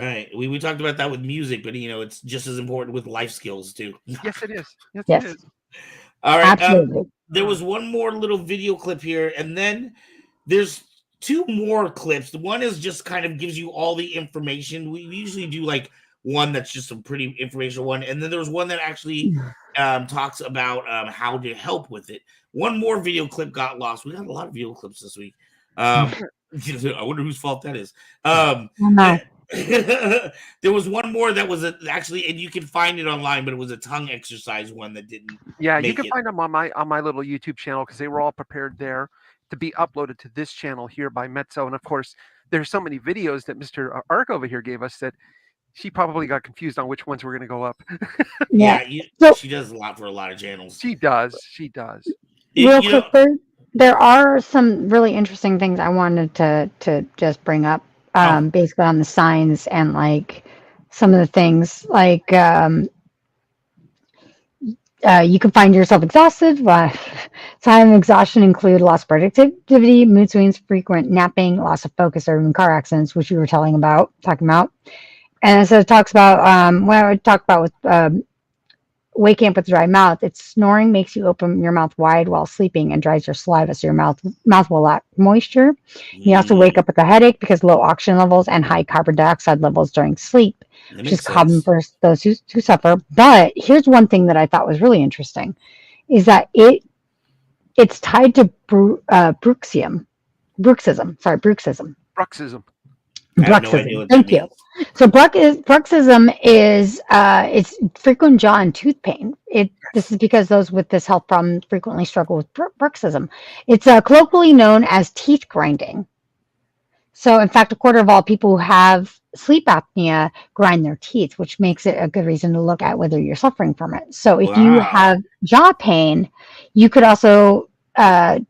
Right. We talked about that with music, but it's just as important with life skills too. Yes, it is. Yes, yes. It is. All right. Absolutely. There was one more little video clip here, and then there's two more clips. The one is just kind of gives you all the information. We usually do like one that's just a pretty informational one, and then there's one that actually talks about how to help with it. One more video clip got lost. We got a lot of video clips this week. I wonder whose fault that is. There was one more that was actually, and you can find it online, but it was a tongue exercise one that didn't. Yeah, you can find them on my little YouTube channel because they were all prepared there to be uploaded to this channel here by Mezzo. And of course, there's so many videos that Mr. Ark over here gave us that she probably got confused on which ones were going to go up. She does a lot for a lot of channels. She does. She does. Real quick, there are some really interesting things I wanted to just bring up, basically on the signs and like some of the things like you can find yourself exhausted. Signs of exhaustion include loss of productivity, mood swings, frequent napping, loss of focus, or even car accidents, which you were talking about. And so it talks about what I would talk about with waking up with a dry mouth. It's snoring makes you open your mouth wide while sleeping and dries your saliva, so your mouth will lack moisture. You also wake up with a headache because low oxygen levels and high carbon dioxide levels during sleep, which is common for those who suffer. But here's one thing that I thought was really interesting, is that it's tied to bruxism. Thank you. So bruxism is it's frequent jaw and tooth pain. This is because those with this health problem frequently struggle with bruxism. It's colloquially known as teeth grinding. So in fact, a quarter of all people who have sleep apnea grind their teeth, which makes it a good reason to look at whether you're suffering from it. So if you have jaw pain, you could also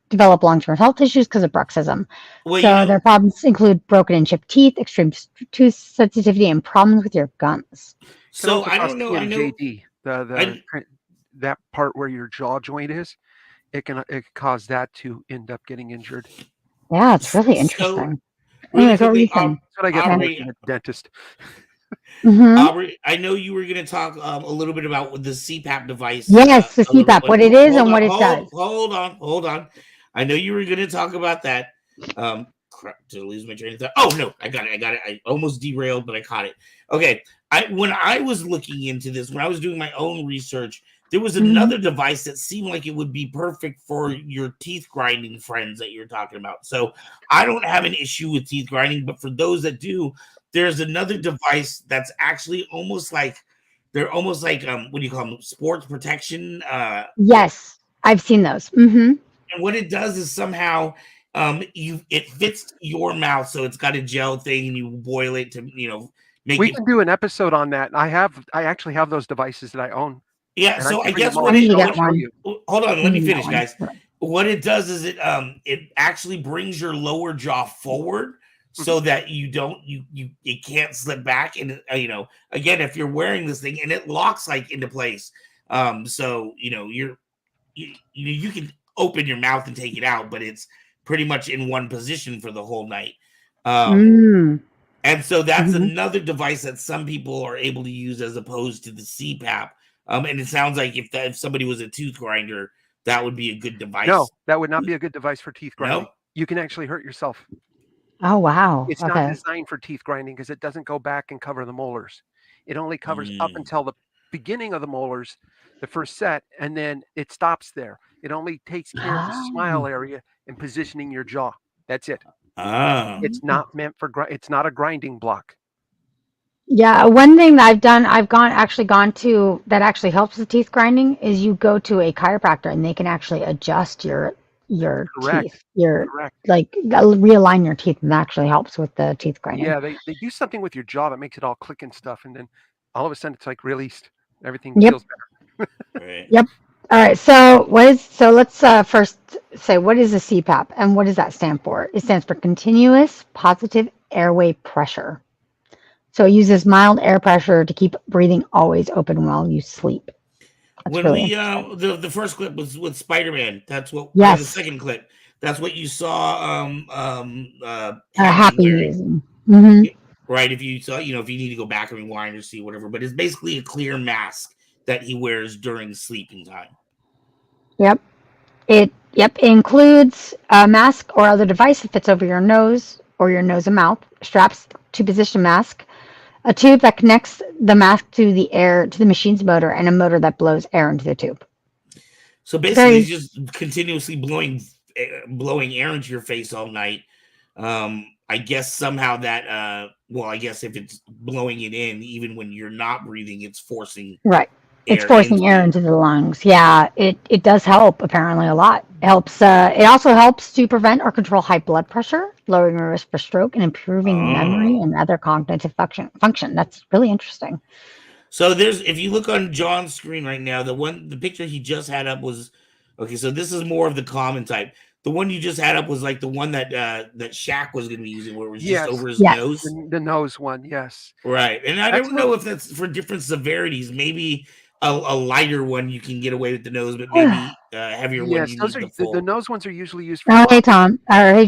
develop long-term health issues because of bruxism. Their problems include broken and chipped teeth, extreme tooth sensitivity, and problems with your gums. So I don't know. I know that part where your jaw joint is. It can cause that to end up getting injured. Yeah, it's really interesting. Really what were you saying? That's what I get from a dentist. Aubrey, I know you were going to talk a little bit about the CPAP device. Yes, the CPAP, what it is and what it does. Hold on. I know you were going to talk about that. Crap, to lose my train of thought. Oh no, I got it. I almost derailed, but I caught it. Okay, when I was looking into this, when I was doing my own research, there was another device that seemed like it would be perfect for your teeth grinding friends that you're talking about. So I don't have an issue with teeth grinding, but for those that do, there's another device that's actually almost like what do you call them? Sports protection. Yes, I've seen those. And what it does is somehow it fits your mouth, so it's got a gel thing, and you boil it to make. We can do an episode on that. I actually have those devices that I own. Yeah, so I guess hold on, let me finish, guys. What it does is it actually brings your lower jaw forward so that it can't slip back. And again, if you're wearing this thing and it locks like into place, so you can open your mouth and take it out, but it's pretty much in one position for the whole night. And so that's another device that some people are able to use as opposed to the CPAP. And it sounds like if somebody was a tooth grinder, that would be a good device. No, that would not be a good device for teeth grinding. No? You can actually hurt yourself. Oh, wow. It's not designed for teeth grinding because it doesn't go back and cover the molars. It only covers up until the beginning of the molars, the first set, and then it stops there. It only takes care of the smile area and positioning your jaw. That's it. It's not meant for it's not a grinding block. Yeah, one thing that I've done, I've gone to that actually helps with teeth grinding is you go to a chiropractor and they can actually adjust your teeth, like realign your teeth, and that actually helps with the teeth grinding. Yeah, they do something with your jaw that makes it all click and stuff, and then all of a sudden it's like released. Everything feels better. Yep. All right. So let's first say, what is a CPAP and what does that stand for? It stands for continuous positive airway pressure. So it uses mild air pressure to keep breathing always open while you sleep. That's when really the first clip was with Spider-Man, that's what. Yes. The second clip, that's what you saw. Happy using. Right. If you saw, if you need to go back and rewind or see whatever, but it's basically a clear mask that he wears during sleeping time. Yep. It includes a mask or other device that fits over your nose or your nose and mouth, straps to position mask, a tube that connects the mask to the machine's motor, and a motor that blows air into the tube. So basically, it's just continuously blowing air into your face all night. I guess somehow that I guess if it's blowing it in, even when you're not breathing, it's forcing It's forcing air into the lungs. Yeah, it does help apparently a lot. It helps. It also helps to prevent or control high blood pressure, lowering the risk for stroke, and improving memory and other cognitive function. That's really interesting. So if you look on John's screen right now, the picture he just had up was okay. So this is more of the common type. The one you just had up was like the one that Shaq was going to be using, where it was just over his nose. The nose one, yes. Right, and I don't know if that's for different severities. Maybe a lighter one you can get away with the nose, but maybe heavier one you need the full. The nose ones are usually used for. Oh, hey Tom, or hey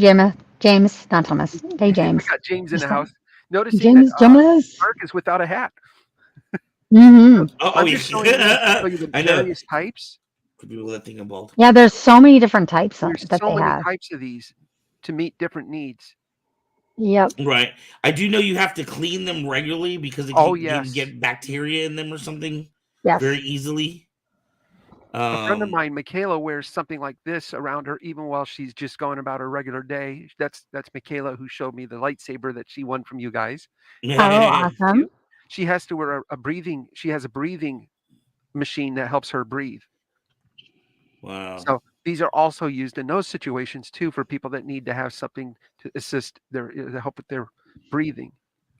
James, not Thomas. Hey James. We got James in the house. Noticing James, that Mark is without a hat. Mm-hmm. I'm just showing you the various types. For people that think I'm bald. Yeah, there's so many different types that so they many have. types of these to meet different needs. Yep. Right. I do know you have to clean them regularly because you can get bacteria in them or something very easily. A friend of mine, Michaela, wears something like this around her even while she's just going about her regular day. That's Michaela, who showed me the lightsaber that she won from you guys. Oh, awesome. She has to wear she has a breathing machine that helps her breathe. Wow. So these are also used in those situations too, for people that need to have something to assist to help with their breathing.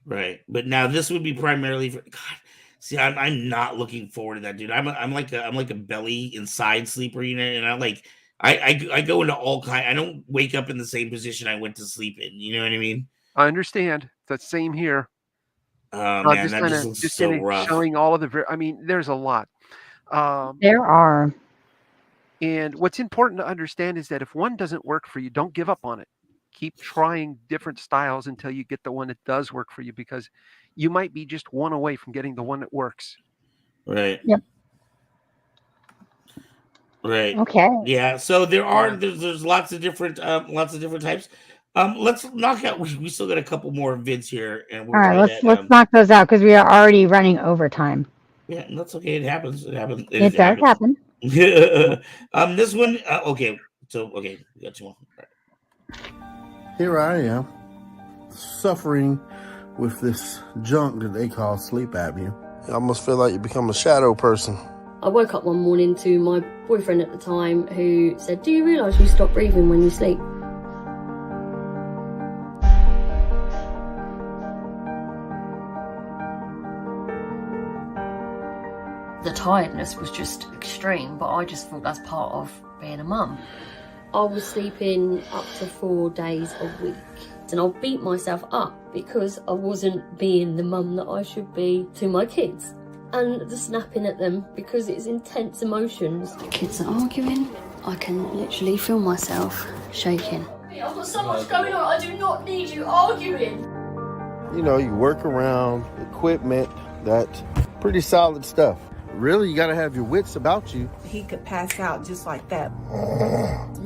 Right. But now this would be primarily for God. See, I'm not looking forward to that, dude. I'm like a belly inside sleeper, and I go into all kind. I don't wake up in the same position I went to sleep in. You know what I mean? I understand. That's same here. Oh man, that just looks so rough. Showing all of the. I mean, there's a lot. There are. And what's important to understand is that if one doesn't work for you, don't give up on it. Keep trying different styles until you get the one that does work for you, because you might be just one away from getting the one that works. Right. Yep. Right. Okay. Yeah. So there's lots of different types. Let's knock out. We still got a couple more vids here, and All right, let's knock those out because we are already running overtime. Yeah, that's okay. It happens. It happens. It does happen. This one. Okay. So we got two more. Here I am, suffering with this junk that they call sleep apnea. I almost feel like you become a shadow person. I woke up one morning to my boyfriend at the time, who said, "Do you realise you stop breathing when you sleep?" The tiredness was just extreme, but I just thought that's part of being a mum. I was sleeping up to 4 days a week, and I beat myself up because I wasn't being the mum that I should be to my kids. And the snapping at them because it's intense emotions. The kids are arguing. I can literally feel myself shaking. I've got so much going on, I do not need you arguing. You know, you work around equipment, that's pretty solid stuff. Really, you gotta have your wits about you. He could pass out just like that.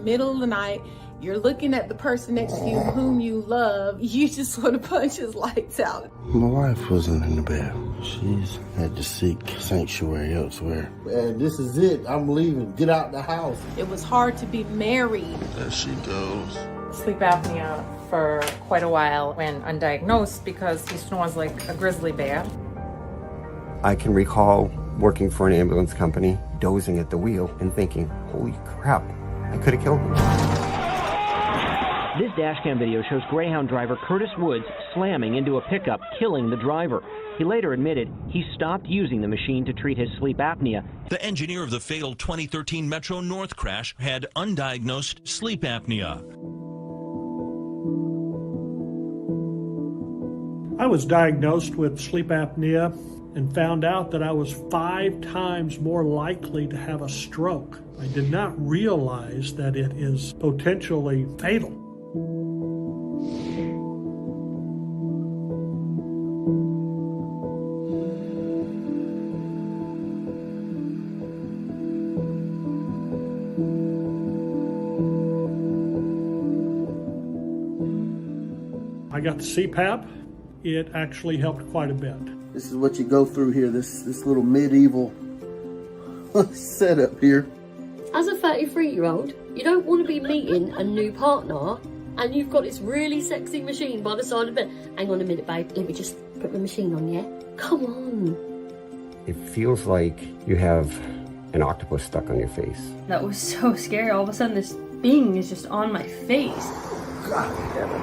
Middle of the night, you're looking at the person next to you whom you love. You just want to punch his lights out. My wife wasn't in the bed. She's had to seek sanctuary elsewhere. And this is it. I'm leaving. Get out the house. It was hard to be married. There she goes. Sleep apnea for quite a while when undiagnosed because he snores like a grizzly bear. I can recall working for an ambulance company, dozing at the wheel and thinking, holy crap, I could have killed him. This dashcam video shows Greyhound driver Curtis Woods slamming into a pickup, killing the driver. He later admitted he stopped using the machine to treat his sleep apnea. The engineer of the fatal 2013 Metro North crash had undiagnosed sleep apnea. I was diagnosed with sleep apnea and found out that I was 5 times more likely to have a stroke. I did not realize that it is potentially fatal. I got the CPAP. It actually helped quite a bit. This is what you go through here, this little medieval setup here. As a 33-year-old, you don't want to be meeting a new partner and you've got this really sexy machine by the side of the bed. Hang on a minute, babe. Let me just put the machine on, yeah? Come on. It feels like you have an octopus stuck on your face. That was so scary. All of a sudden, this thing is just on my face. God damn it.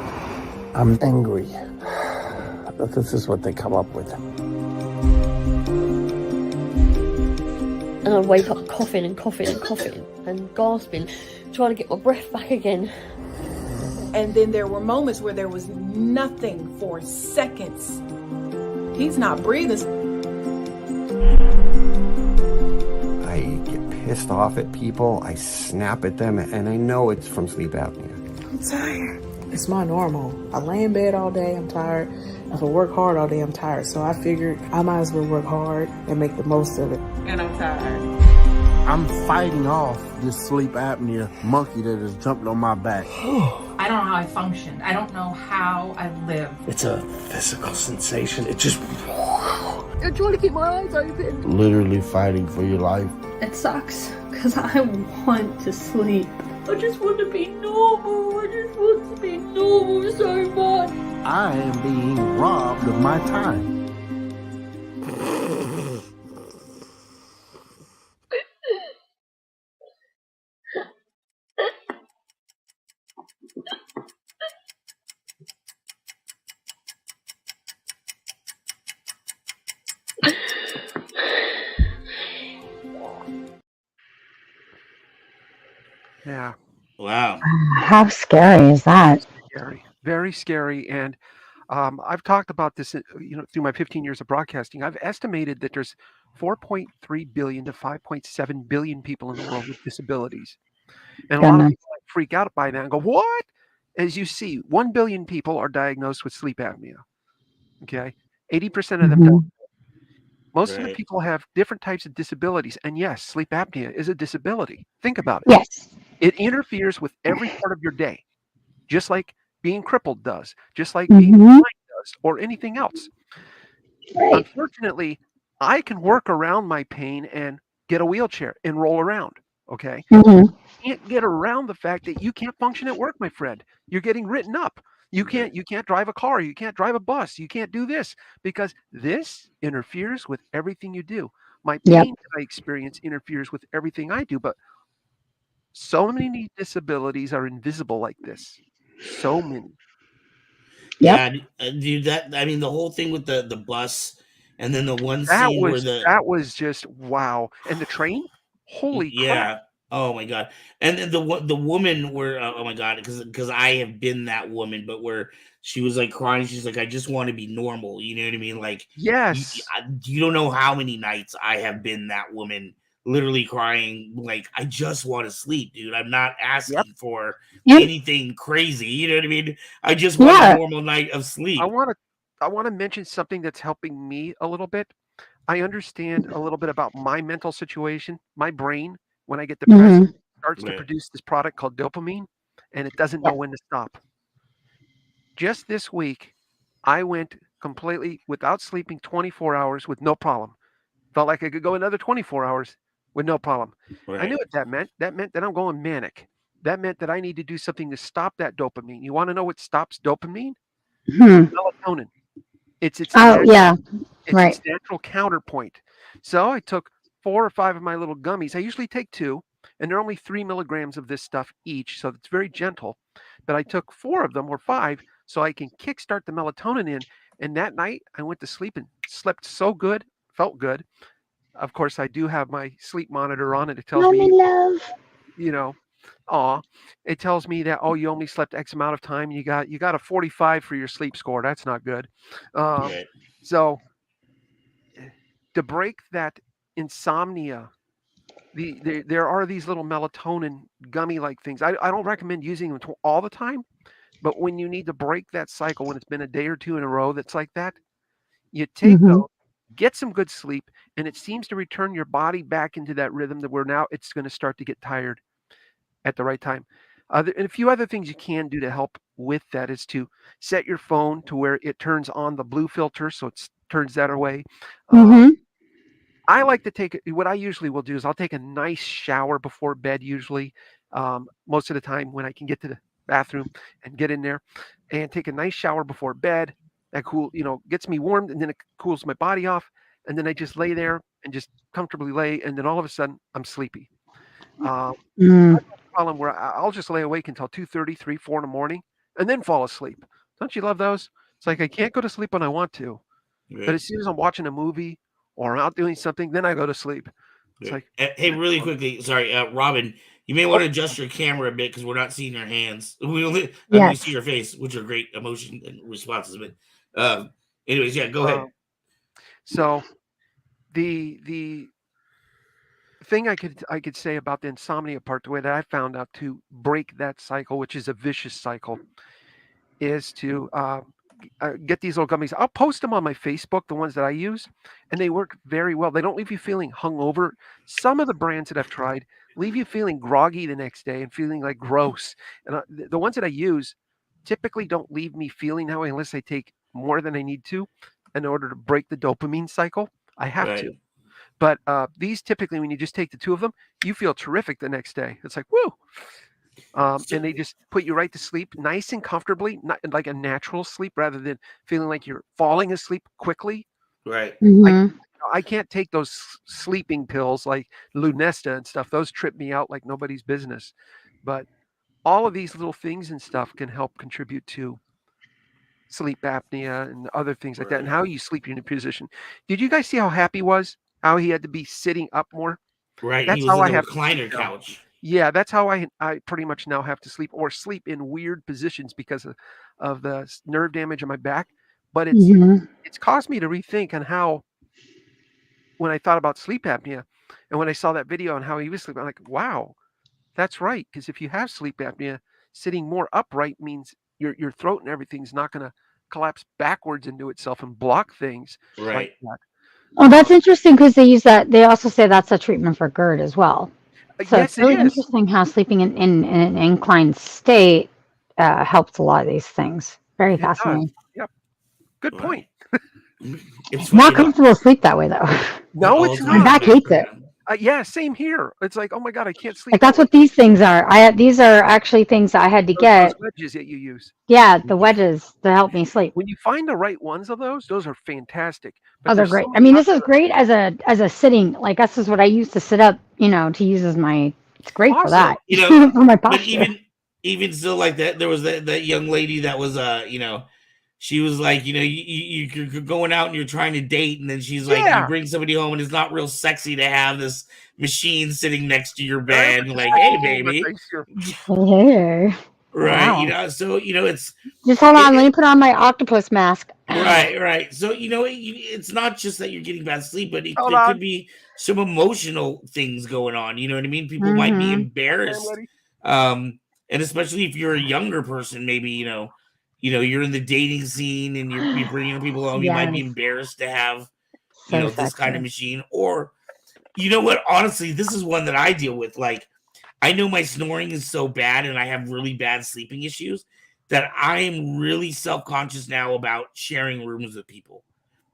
I'm angry that this is what they come up with. And I wake up coughing and coughing and coughing and gasping, trying to get my breath back again. And then there were moments where there was nothing for seconds. He's not breathing. I get pissed off at people, I snap at them, and I know it's from sleep apnea. I'm tired. It's my normal. I lay in bed all day, I'm tired. If I work hard all day, I'm tired. So I figured I might as well work hard and make the most of it. And I'm tired. I'm fighting off this sleep apnea monkey that has jumped on my back. I don't know how I functioned. I don't know how I lived. It's a physical sensation. It just... I'm trying to keep my eyes open. Literally fighting for your life. It sucks because I want to sleep. I just want to be normal. I just want to be normal so much. I am being robbed of my time. Yeah. Wow. How scary is that? Scary. Very scary. And I've talked about this, through my 15 years of broadcasting. I've estimated that there's 4.3 billion to 5.7 billion people in the world with disabilities. And a lot of people freak out by that and go, what? As you see, 1 billion people are diagnosed with sleep apnea. Okay. 80% of them don't. Most of the people have different types of disabilities. And yes, sleep apnea is a disability. Think about it. Yes. It interferes with every part of your day, just like being crippled does, just like being blind does, or anything else. Right. Unfortunately, I can work around my pain and get a wheelchair and roll around. Okay. You can't get around the fact that you can't function at work, my friend. You're getting written up. You can't drive a car. You can't drive a bus. You can't do this because this interferes with everything you do. My pain that I experience interferes with everything I do. But so many disabilities are invisible like this. So many. Yeah, dude. The whole thing with the bus, and then the one scene where that was just wow. And the train, holy crap. Oh my god! And then the woman where oh my god, because I have been that woman, but where she was like crying, she's like, I just want to be normal. You know what I mean? Like, yes, you don't know how many nights I have been that woman, literally crying, like I just want to sleep, dude. I'm not asking for anything crazy. You know what I mean? I just want a normal night of sleep. I want to mention something that's helping me a little bit. I understand a little bit about my mental situation, my brain. When I get depressed, it starts to produce this product called dopamine, and it doesn't know when to stop. Just this week, I went completely without sleeping 24 hours with no problem. Felt like I could go another 24 hours with no problem. I knew what that meant. That meant that I'm going manic. That meant that I need to do something to stop that dopamine. You want to know what stops dopamine? Melatonin. It's its natural counterpoint. So I took 4 or 5 of my little gummies. I usually take 2, and they're only 3 milligrams of this stuff each, so it's very gentle. But I took 4 of them or 5 so I can kickstart the melatonin in. And that night I went to sleep and slept so good, felt good. Of course, I do have my sleep monitor on, and it tells me, it tells me that you only slept X amount of time. You got a 45 for your sleep score. That's not good. So to break that insomnia, there are these little melatonin gummy like things. I don't recommend using them all the time, but when you need to break that cycle, when it's been a day or 2 in a row that's like that, you take those, get some good sleep, and it seems to return your body back into that rhythm that where now it's going to start to get tired at the right time. And a few other things you can do to help with that is to set your phone to where it turns on the blue filter, so it turns that away. I like to take what I usually will do is I'll take a nice shower before bed. Usually, most of the time when I can get to the bathroom and get in there, and take a nice shower before bed. That gets me warmed, and then it cools my body off, and then I just lay there and just comfortably lay, and then all of a sudden I'm sleepy. I've got a problem where I'll just lay awake until 2:30, 3, 4 in the morning, and then fall asleep. Don't you love those? It's like I can't go to sleep when I want to, but as soon as I'm watching a movie or I'm out doing something, then I go to sleep. It's like, hey, really quickly, sorry, Robin, you may want to adjust your camera a bit because we're not seeing your hands. We only we see your face, which are great emotion and responses. But anyways, yeah, go ahead. So the thing I could say about the insomnia part, the way that I found out to break that cycle, which is a vicious cycle, is to get these little gummies. I'll post them on my Facebook, the ones that I use, and they work very well. They don't leave you feeling hungover. Some of the brands that I've tried leave you feeling groggy the next day and feeling like gross. And the ones that I use typically don't leave me feeling that way unless I take more than I need to in order to break the dopamine cycle. I have to. But these typically, when you just take the 2 of them, you feel terrific the next day. It's like, woo. And they just put you right to sleep nice and comfortably, not like a natural sleep rather than feeling like you're falling asleep quickly. Right. I can't take those sleeping pills like Lunesta and stuff. Those trip me out like nobody's business. But all of these little things and stuff can help contribute to sleep apnea and other things like that, and how you sleep in a position. Did you guys see how happy he was? How he had to be sitting up more? Right. That's he was how in I the recliner couch. Yeah, that's how I pretty much now have to sleep, or sleep in weird positions because of the nerve damage on my back. But it's caused me to rethink on how, when I thought about sleep apnea and when I saw that video on how he was sleeping, I'm like, wow, that's right. Because if you have sleep apnea, sitting more upright means your throat and everything's not going to collapse backwards into itself and block things like that. Oh, that's interesting because they use that. They also say that's a treatment for GERD as well. So Yes, it's really it is. interesting how sleeping in an inclined state helps a lot of these things. Very fascinating. Yep. Good point. It's not comfortable to sleep that way though. No, it's not. My back hates it. Yeah, same here. It's like, oh my God, I can't sleep. Like that's what these things are. These are actually things I had to get. Those wedges that you use. Yeah, the wedges to help me sleep. When you find the right ones of those are fantastic. But they're great. I mean, this is great as a sitting. Like this is what I used to sit up. To use as my. It's great for that. For my posture. But even still, like that, there was that young lady that was she was like, you're going out and you're trying to date, and then she's like, you bring somebody home, and it's not real sexy to have this machine sitting next to your bed, like, hey, baby. Hey. Right. Wow. So, it's. Just hold on. Let me put on my octopus mask. Right. So, it's not just that you're getting bad sleep, but there could be some emotional things going on. You know what I mean? People might be embarrassed. And especially if you're a younger person, maybe, you're in the dating scene and you're bringing people home. You might be embarrassed to have, this kind of machine. Or, you know what? Honestly, this is one that I deal with. Like, I know my snoring is so bad and I have really bad sleeping issues that I am really self-conscious now about sharing rooms with people.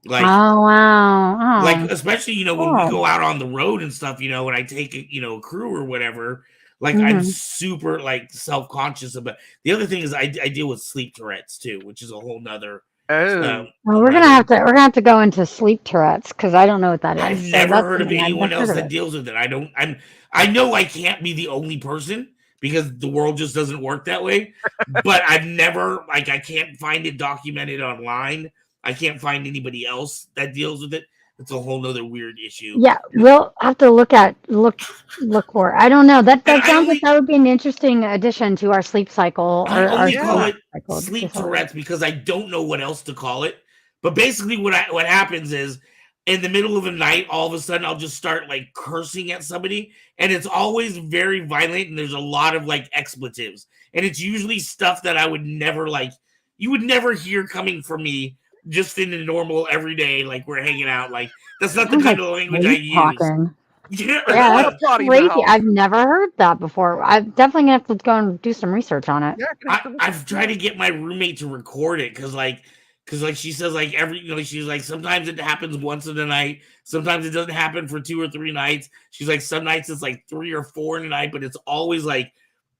Like, oh, wow. Like, especially, when we go out on the road and stuff, when I take a crew or whatever, like I'm super like self-conscious about. The other thing is I deal with sleep Tourette's too, which is a whole nother. Well, we're gonna have to go into sleep Tourette's because I don't know what that is. I've never heard of anyone else that deals with it. I know I can't be the only person because the world just doesn't work that way. But I've never I can't find it documented online. I can't find anybody else that deals with it. It's a whole nother weird issue. Yeah, we'll have to look for it. I don't know. That sounds like that would be an interesting addition to our sleep cycle. I only call it sleep Tourette's because I don't know what else to call it. But basically what happens is in the middle of the night, all of a sudden I'll just start like cursing at somebody. And it's always very violent and there's a lot of like expletives. And it's usually stuff that I would never you would never hear coming from me. Just in the normal everyday, like we're hanging out, like that's not the kind of language I use. Yeah, that's crazy. I've never heard that before. I'm definitely gonna have to go and do some research on it. I've tried to get my roommate to record it because she says like she's like sometimes it happens once in a night, sometimes it doesn't happen for 2 or 3 nights. She's like some nights it's like 3 or 4 in a night, but it's always like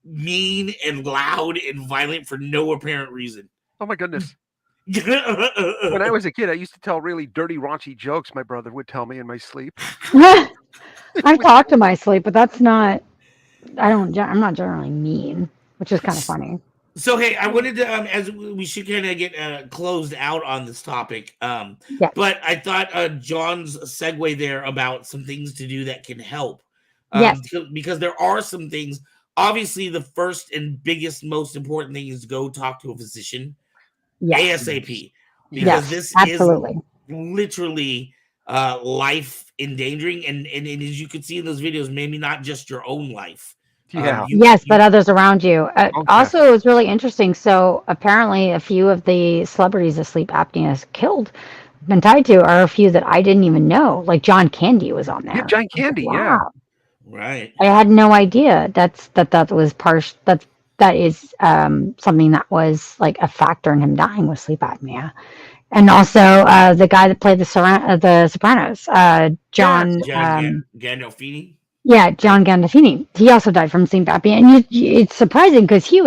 mean and loud and violent for no apparent reason. Oh my goodness. When I was a kid, I used to tell really dirty, raunchy jokes my brother would tell me in my sleep. I talk to my sleep, but that's not. I'm not generally mean, which is kind of funny. So hey, I wanted to as we should kind of get closed out on this topic. But I thought John's segue there about some things to do that can help. Because there are some things. Obviously, the first and biggest, most important thing is to go talk to a physician ASAP. Because this absolutely. is literally life endangering, and as you can see in those videos, maybe not just your own life. But others around you. Also, it was really interesting. So apparently, a few of the celebrities that sleep apnea has been tied to, are a few that I didn't even know. Like John Candy was on there. Yeah, John Candy. Wow. Yeah. Right. I had no idea that was that is something that was like a factor in him dying with sleep apnea. And also the guy that played the Sopranos, John Gandolfini. Yeah, John Gandolfini. He also died from sleep apnea, and it's surprising because it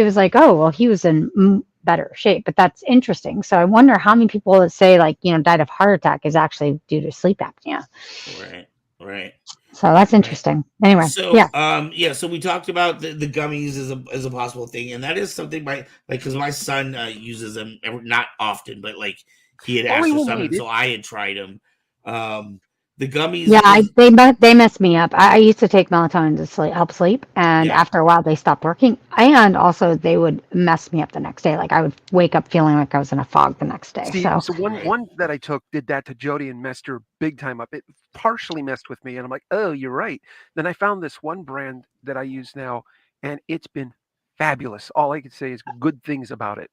was like, oh well, he was in better shape, but that's interesting. So I wonder how many people that say died of heart attack is actually due to sleep apnea. Right. So that's interesting. Anyway, so we talked about the gummies as a possible thing, and that is something because my son uses them not often, but like he had asked for some, so I had tried them. The gummies, they messed me up. I used to take melatonin to help sleep, and after a while they stopped working, and also they would mess me up the next day. Like I would wake up feeling like I was in a fog the next day. So one that I took did that to Jody and messed her big time up. It partially messed with me, and I'm like, oh, you're right. Then I found this one brand that I use now, and it's been fabulous. All I could say is good things about it.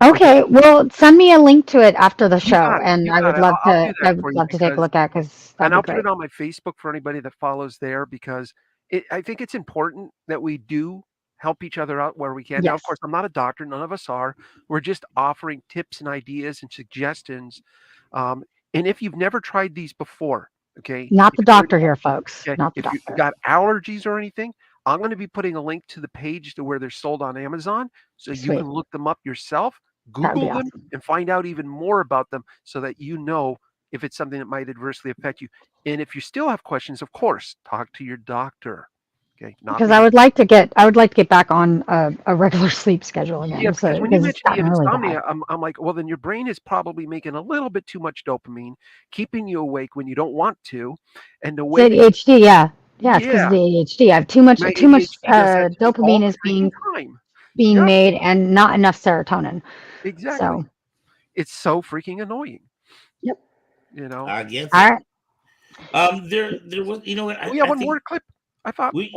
Okay, well, send me a link to it after the show, and I would love to take a look at it and I'll put it on my Facebook for anybody that follows there because I think it's important that we do help each other out where we can. Now, of course, I'm not a doctor; none of us are. We're just offering tips and ideas and suggestions. And if you've never tried these before, okay, not the doctor here, folks. Okay, not the if doctor. you've got allergies or anything, I'm going to be putting a link to the page to where they're sold on Amazon, so you can look them up yourself. Google them and find out even more about them so that you know if it's something that might adversely affect you. And if you still have questions, of course, talk to your doctor. Okay, because I would like to get back on a regular sleep schedule again. Yeah, because when you mentioned the insomnia, I'm like, well, then your brain is probably making a little bit too much dopamine, keeping you awake when you don't want to, and the way ADHD, it's because of the ADHD. I have too much dopamine is being made and not enough serotonin. Exactly. So, it's so freaking annoying. Yep. I get it. All right. There was, we have one more clip. I thought we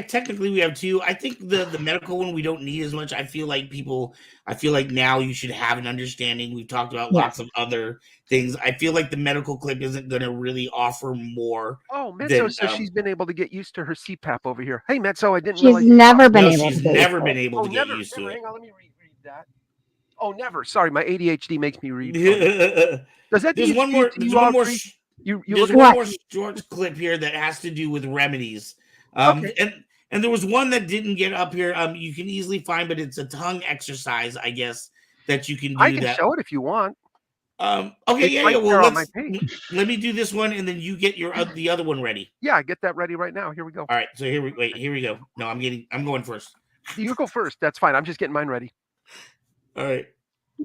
technically we have two. I think the medical one we don't need as much. I feel like now you should have an understanding. We've talked about lots of other things. I feel like the medical clip isn't going to really offer more. Oh, Metso says she's been able to get used to her CPAP over here. Hey, Metso, I didn't realize she's never been able to get used to it. Hang on, let me read that. Oh, never. Sorry, my ADHD makes me read. Does that there's one more short clip here that has to do with remedies. And there was one that didn't get up here. You can easily find, but it's a tongue exercise, I guess, that you can do. I can show it if you want. Okay, well, let me do this one, and then you get the other one ready. Yeah, I get that ready right now. Here we go. All right, so here we go. No, I'm going first. You go first. That's fine. I'm just getting mine ready. All right.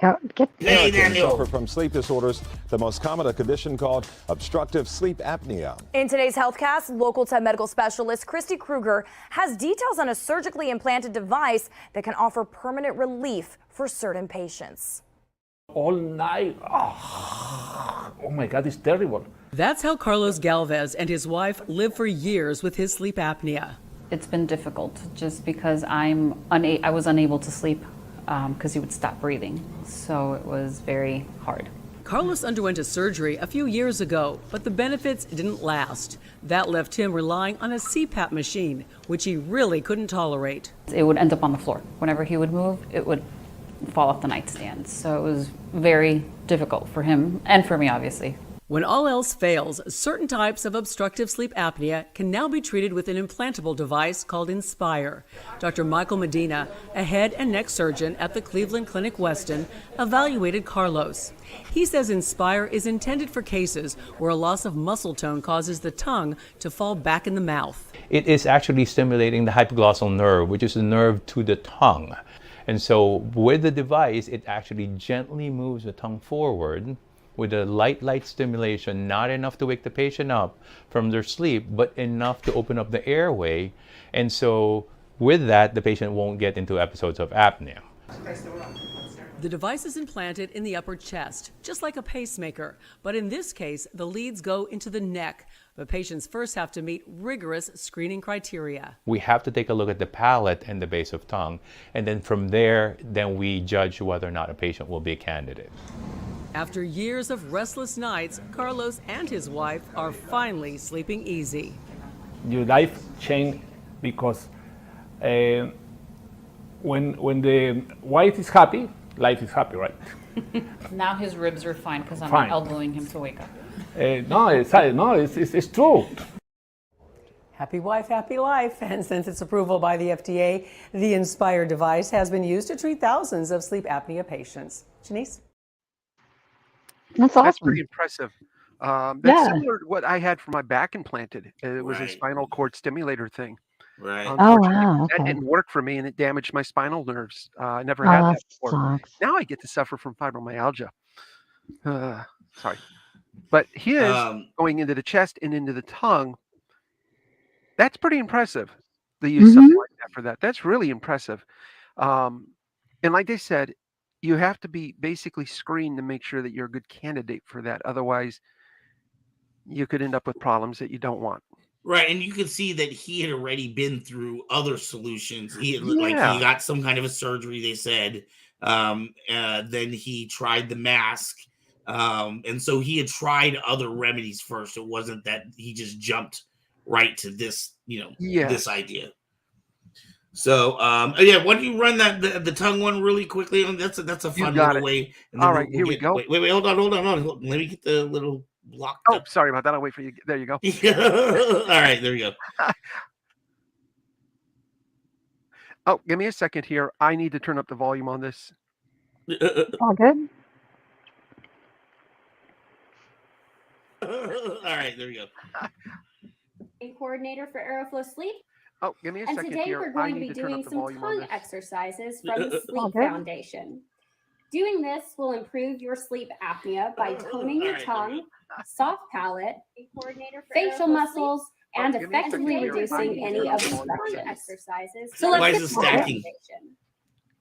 Americans suffer from sleep disorders, the most common a condition called obstructive sleep apnea. In today's HealthCast, Local 10 medical specialist Christy Kruger has details on a surgically implanted device that can offer permanent relief for certain patients. All night. Oh my God, it's terrible. That's how Carlos Galvez and his wife live for years with his sleep apnea. It's been difficult just because I was unable to sleep because he would stop breathing. So it was very hard. Carlos underwent a surgery a few years ago, but the benefits didn't last. That left him relying on a CPAP machine, which he really couldn't tolerate. It would end up on the floor. Whenever he would move, it would fall off the nightstand. So it was very difficult for him and for me, obviously. When all else fails, certain types of obstructive sleep apnea can now be treated with an implantable device called Inspire. Dr. Michael Medina, a head and neck surgeon at the Cleveland Clinic Weston, evaluated Carlos. He says Inspire is intended for cases where a loss of muscle tone causes the tongue to fall back in the mouth. It is actually stimulating the hypoglossal nerve, which is the nerve to the tongue. And so with the device, it actually gently moves the tongue forward with a light stimulation, not enough to wake the patient up from their sleep, but enough to open up the airway. And so with that, the patient won't get into episodes of apnea. The device is implanted in the upper chest, just like a pacemaker. But in this case, the leads go into the neck. But patients first have to meet rigorous screening criteria. We have to take a look at the palate and the base of tongue. And then from there, then we judge whether or not a patient will be a candidate. After years of restless nights, Carlos and his wife are finally sleeping easy. Your life changed because when the wife is happy, life is happy, right? Now his ribs are fine because I'm Fine. not elbowing him to wake up. It's true. Happy wife, happy life. And since its approval by the FDA, the Inspire device has been used to treat thousands of sleep apnea patients. Janice? That's awesome. That's pretty impressive. That's similar to what I had for my back implanted. It was a spinal cord stimulator thing. Right. Oh, wow. That Okay. didn't work for me, and it damaged my spinal nerves. I never had Oh, that that before. sucks. Now I get to suffer from fibromyalgia. Sorry. But his going into the chest and into the tongue, that's pretty impressive. They use something like that for that. That's really impressive. And like they said, you have to be basically screened to make sure that you're a good candidate for that. Otherwise, you could end up with problems that you don't want. Right, and you could see that he had already been through other solutions. He had, like, he got some kind of a surgery, they said. Then he tried the mask. And so he had tried other remedies first. It wasn't that he just jumped right to this, this idea. So yeah, why don't you run the tongue one really quickly? That's a fun little way. And All right, here we go. Wait, hold on. Let me get the little block. Oh, sorry about that. I'll wait for you. There you go. All right, there you go. Oh, give me a second here. I need to turn up the volume on this. All good. All right, there we go. Coordinator for Aeroflow Sleep. Oh, give me a second today here. we're going I to need be to turn doing up the some volume on tongue this. exercises from the Sleep Okay. Foundation. Doing this will improve your sleep apnea by toning your tongue, soft palate, facial muscles, and give me a second effectively here. reducing I need any to turn up the volume. obstructions. Exercises. So let's why get is it stacking?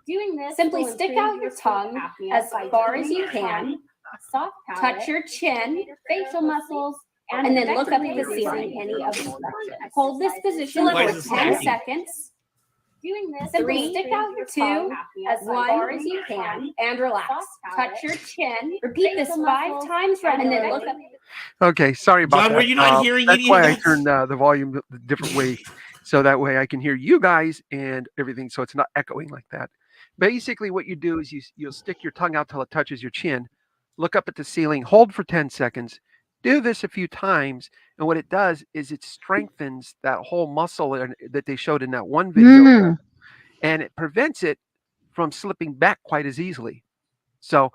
Doing this, simply stick out your tongue as far as you can. Soft palate, touch your chin, facial muscles, and then look up at the ceiling. Any obstructions. Hold this position Why for is it 10 stacking? seconds. Doing this, simply stick out your tongue as far as you can and relax. Touch your chin. Repeat this 5 times, and then look up. Okay, sorry about John, that. were you not hearing That's any why of I that? turned the volume the different way, so that way I can hear you guys and everything, so it's not echoing like that. Basically, what you do is you'll stick your tongue out till it touches your chin, look up at the ceiling, hold for 10 seconds, do this a few times, and what it does is it strengthens that whole muscle that they showed in that one video, and it prevents it from slipping back quite as easily. So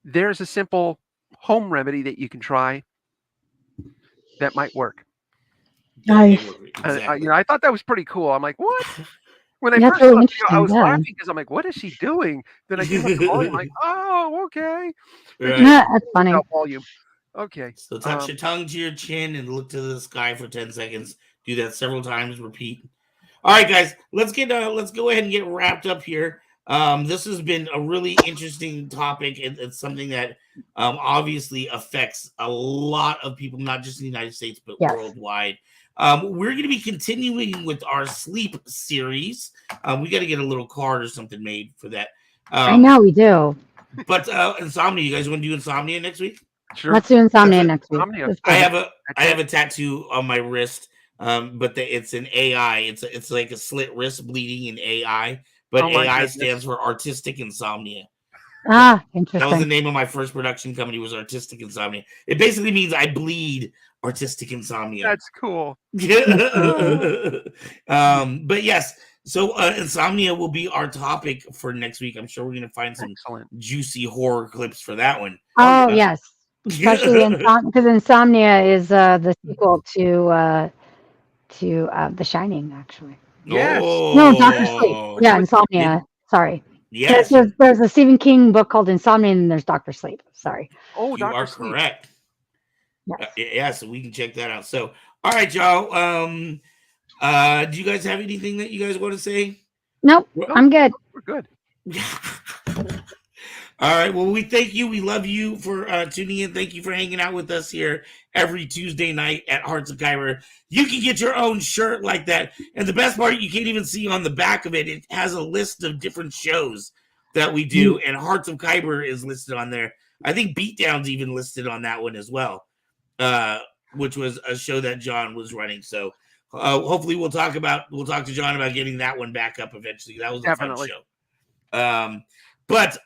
there's a simple home remedy that you can try that might work. Nice. I thought that was pretty cool. I'm like, what? When I That's first really saw the video, I was interesting, yeah. laughing because I'm like, what is she doing? Then I gave up the volume. Like, oh, okay. Right. Yeah, that's funny. Volume. Okay. So touch your tongue to your chin and look to the sky for 10 seconds. Do that several times. Repeat. All right, guys. Let's go ahead and get wrapped up here. This has been a really interesting topic. It's something that obviously affects a lot of people, not just in the United States, but worldwide. We're going to be continuing with our sleep series. We got to get a little card or something made for that. I know we do. But Insomnia, you guys want to do Insomnia next week? Sure. Let's do Insomnia next week. I have a tattoo on my wrist, but it's an AI. It's like a slit wrist bleeding in AI, but AI stands for Artistic Insomnia. Ah, interesting. That was the name of my first production company, was Artistic Insomnia. It basically means I bleed artistic insomnia. That's cool. But yes, so Insomnia will be our topic for next week. I'm sure we're going to find some juicy horror clips for that one. Oh, yes. Especially because Insomnia is the sequel to The Shining, actually. Yes. No, Dr. Sleep. Yeah, Insomnia. Sorry. Yes. There's a Stephen King book called Insomnia, and there's Dr. Sleep. Sorry. Oh, you are correct. Yeah, so we can check that out. So, all right, y'all. Do you guys have anything that you guys want to say? Nope, I'm good. We're good. All right. Well, we thank you. We love you for tuning in. Thank you for hanging out with us here every Tuesday night at Hearts of Kyber. You can get your own shirt like that. And the best part, you can't even see on the back of it, it has a list of different shows that we do. And Hearts of Kyber is listed on there. I think Beatdown's even listed on that one as well, which was a show that John was running. So hopefully we'll talk to John about getting that one back up eventually. That was a fun show. But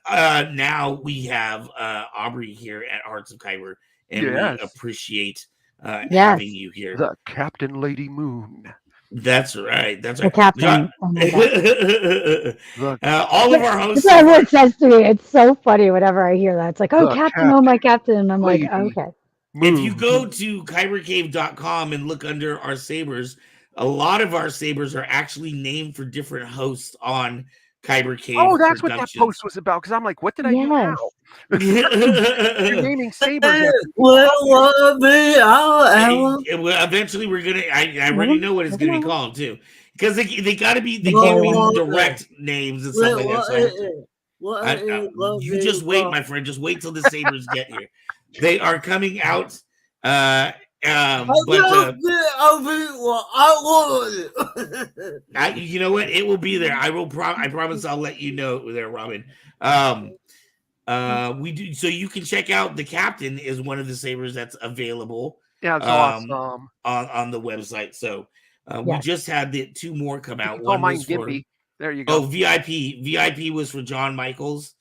now we have Aubrey here at Hearts of Kyber, and we appreciate having you here. The Captain Lady Moon. That's right. That's The right. Captain. All of our hosts. That's what everyone says to me. It's so funny whenever I hear that. It's like, oh, Captain, oh, my Captain. And I'm like, okay. If you go to kybercave.com and look under our sabers, a lot of our sabers are actually named for different hosts on Kyber Cave. Oh, that's what that post was about. Because I'm like, what did I do now? You're naming sabers. Eventually, we're gonna. I already know what it's gonna be called too, because they gotta be. They can't be direct names and stuff like that. So you just wait, my friend. Just wait till the sabers get here. They are coming out. You know what? It will be there. I promise. I'll let you know there, Robin. We do. So you can check out the Captain is one of the sabers that's available. Yeah, it's awesome on the website. So we just had the two more come out. One was for there you go. Oh, VIP was for John Michaels,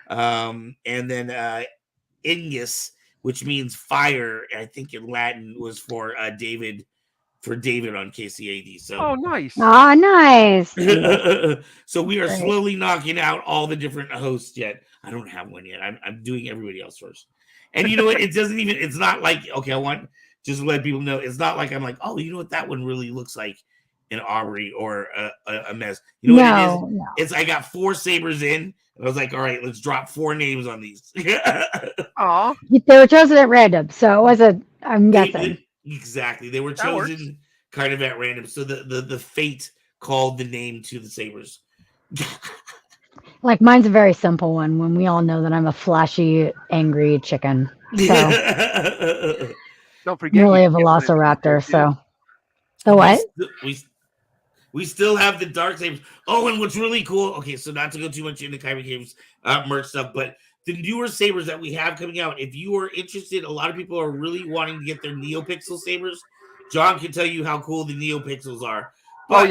and then Ingus, which means fire, I think in Latin, was for David on KCAD. So nice. Oh, nice. So we are slowly knocking out all the different hosts yet. I don't have one yet. I'm doing everybody else first. And you know what? It's not like, okay, I want just to let people know, it's not like I'm like, oh, you know what, that one really looks like an Aubrey or a mess. You know what it is? No. It's I got 4 sabers in. I was like, all right, let's drop 4 names on these. Aw. They were chosen at random, so it wasn't, I'm guessing. Exactly. They were chosen kind of at random. So the fate called the name to the sabers. Like mine's a very simple one when we all know that I'm a flashy, angry chicken. So don't forget really a velociraptor. So what? We still have the dark sabers. Oh, and what's really cool, okay, so not to go too much into Kyber Cave's merch stuff, but the newer sabers that we have coming out, if you are interested, a lot of people are really wanting to get their NeoPixel sabers. John can tell you how cool the NeoPixels are. But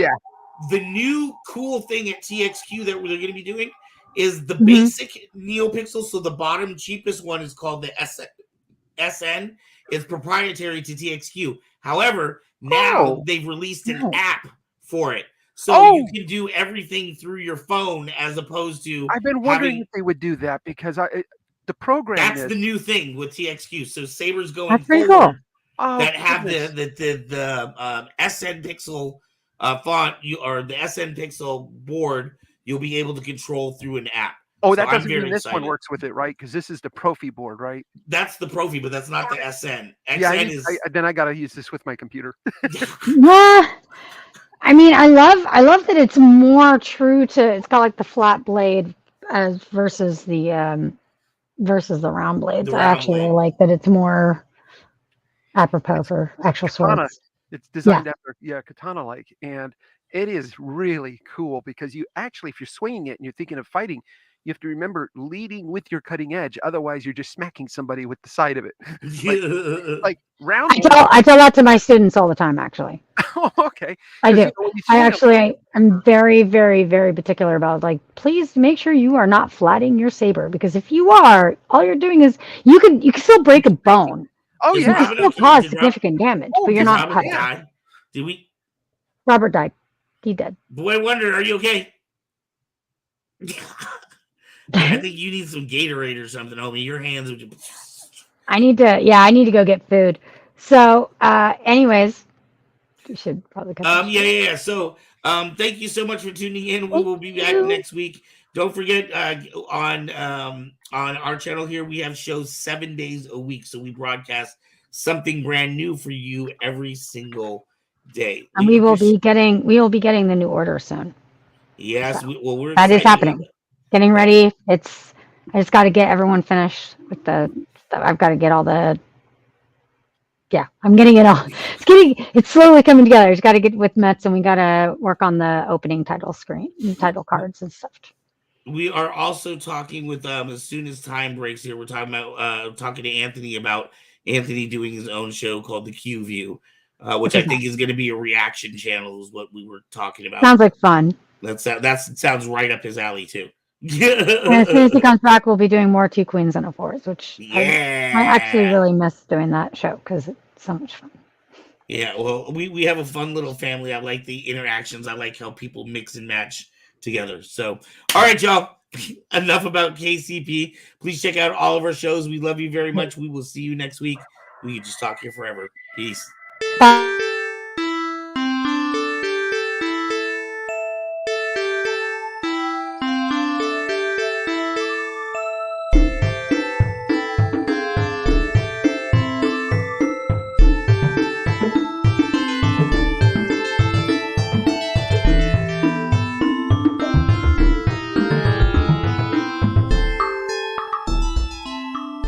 the new cool thing at TXQ that they're going to be doing is the basic NeoPixel. So the bottom cheapest one is called the SN. It's proprietary to TXQ. However, now they've released an app for it. So you can do everything through your phone as opposed to I've been wondering if they would do that because the program that's the new thing with TXQ. So sabers going that's forward cool. that have the SN Pixel font or the SN Pixel board, you'll be able to control through an app. Oh, that doesn't mean this one works with it, right? Because this is the Profi board, right? That's the Profi, but that's not the SN. Then I gotta use this with my computer. Yeah. I mean, I love that it's more true to. It's got like the flat blade as versus the round blades. I actually like that it's more apropos for actual swords. It's designed after katana like, and it is really cool because you actually, if you're swinging it and you're thinking of fighting, you have to remember leading with your cutting edge. Otherwise, you're just smacking somebody with the side of it. like round. I tell that to my students all the time, actually. Oh, okay. I do. I'm very, very, very particular about, like, please make sure you are not flatting your saber, because if you are, all you're doing is you can still break a bone. Oh, you yeah. can still cause significant damage, but you're not cutting. Did we? Robert died. He did. Boy Wonder, are you okay? I think you need some Gatorade or something, homie. Your hands would. I need to go get food. So, anyways, we should probably cut. Yeah. So, thank you so much for tuning in. We will be back next week. Don't forget, on our channel here, we have shows 7 days a week. So we broadcast something brand new for you every single day. And we will be getting the new order soon. Yes, so, we're that is happening. Getting ready. I just got to get everyone finished with the stuff. I've got to get all the. Yeah, I'm getting it all. It's slowly coming together. Just got to get with Mets, and we got to work on the opening title cards and stuff. We are also talking with as soon as time breaks here. We're talking about talking to Anthony about Anthony doing his own show called the Q View, which I think is going to be a reaction channel. Is what we were talking about. Sounds like fun. That sounds right up his alley too. And as soon as he comes back, we'll be doing more 2 Queens and a Fours, which I actually really miss doing that show because it's so much fun. Yeah, well, we have a fun little family. I like the interactions. I like how people mix and match together. So, all right, y'all. Enough about KCP. Please check out all of our shows. We love you very much. We will see you next week. We can just talk here forever. Peace. Bye.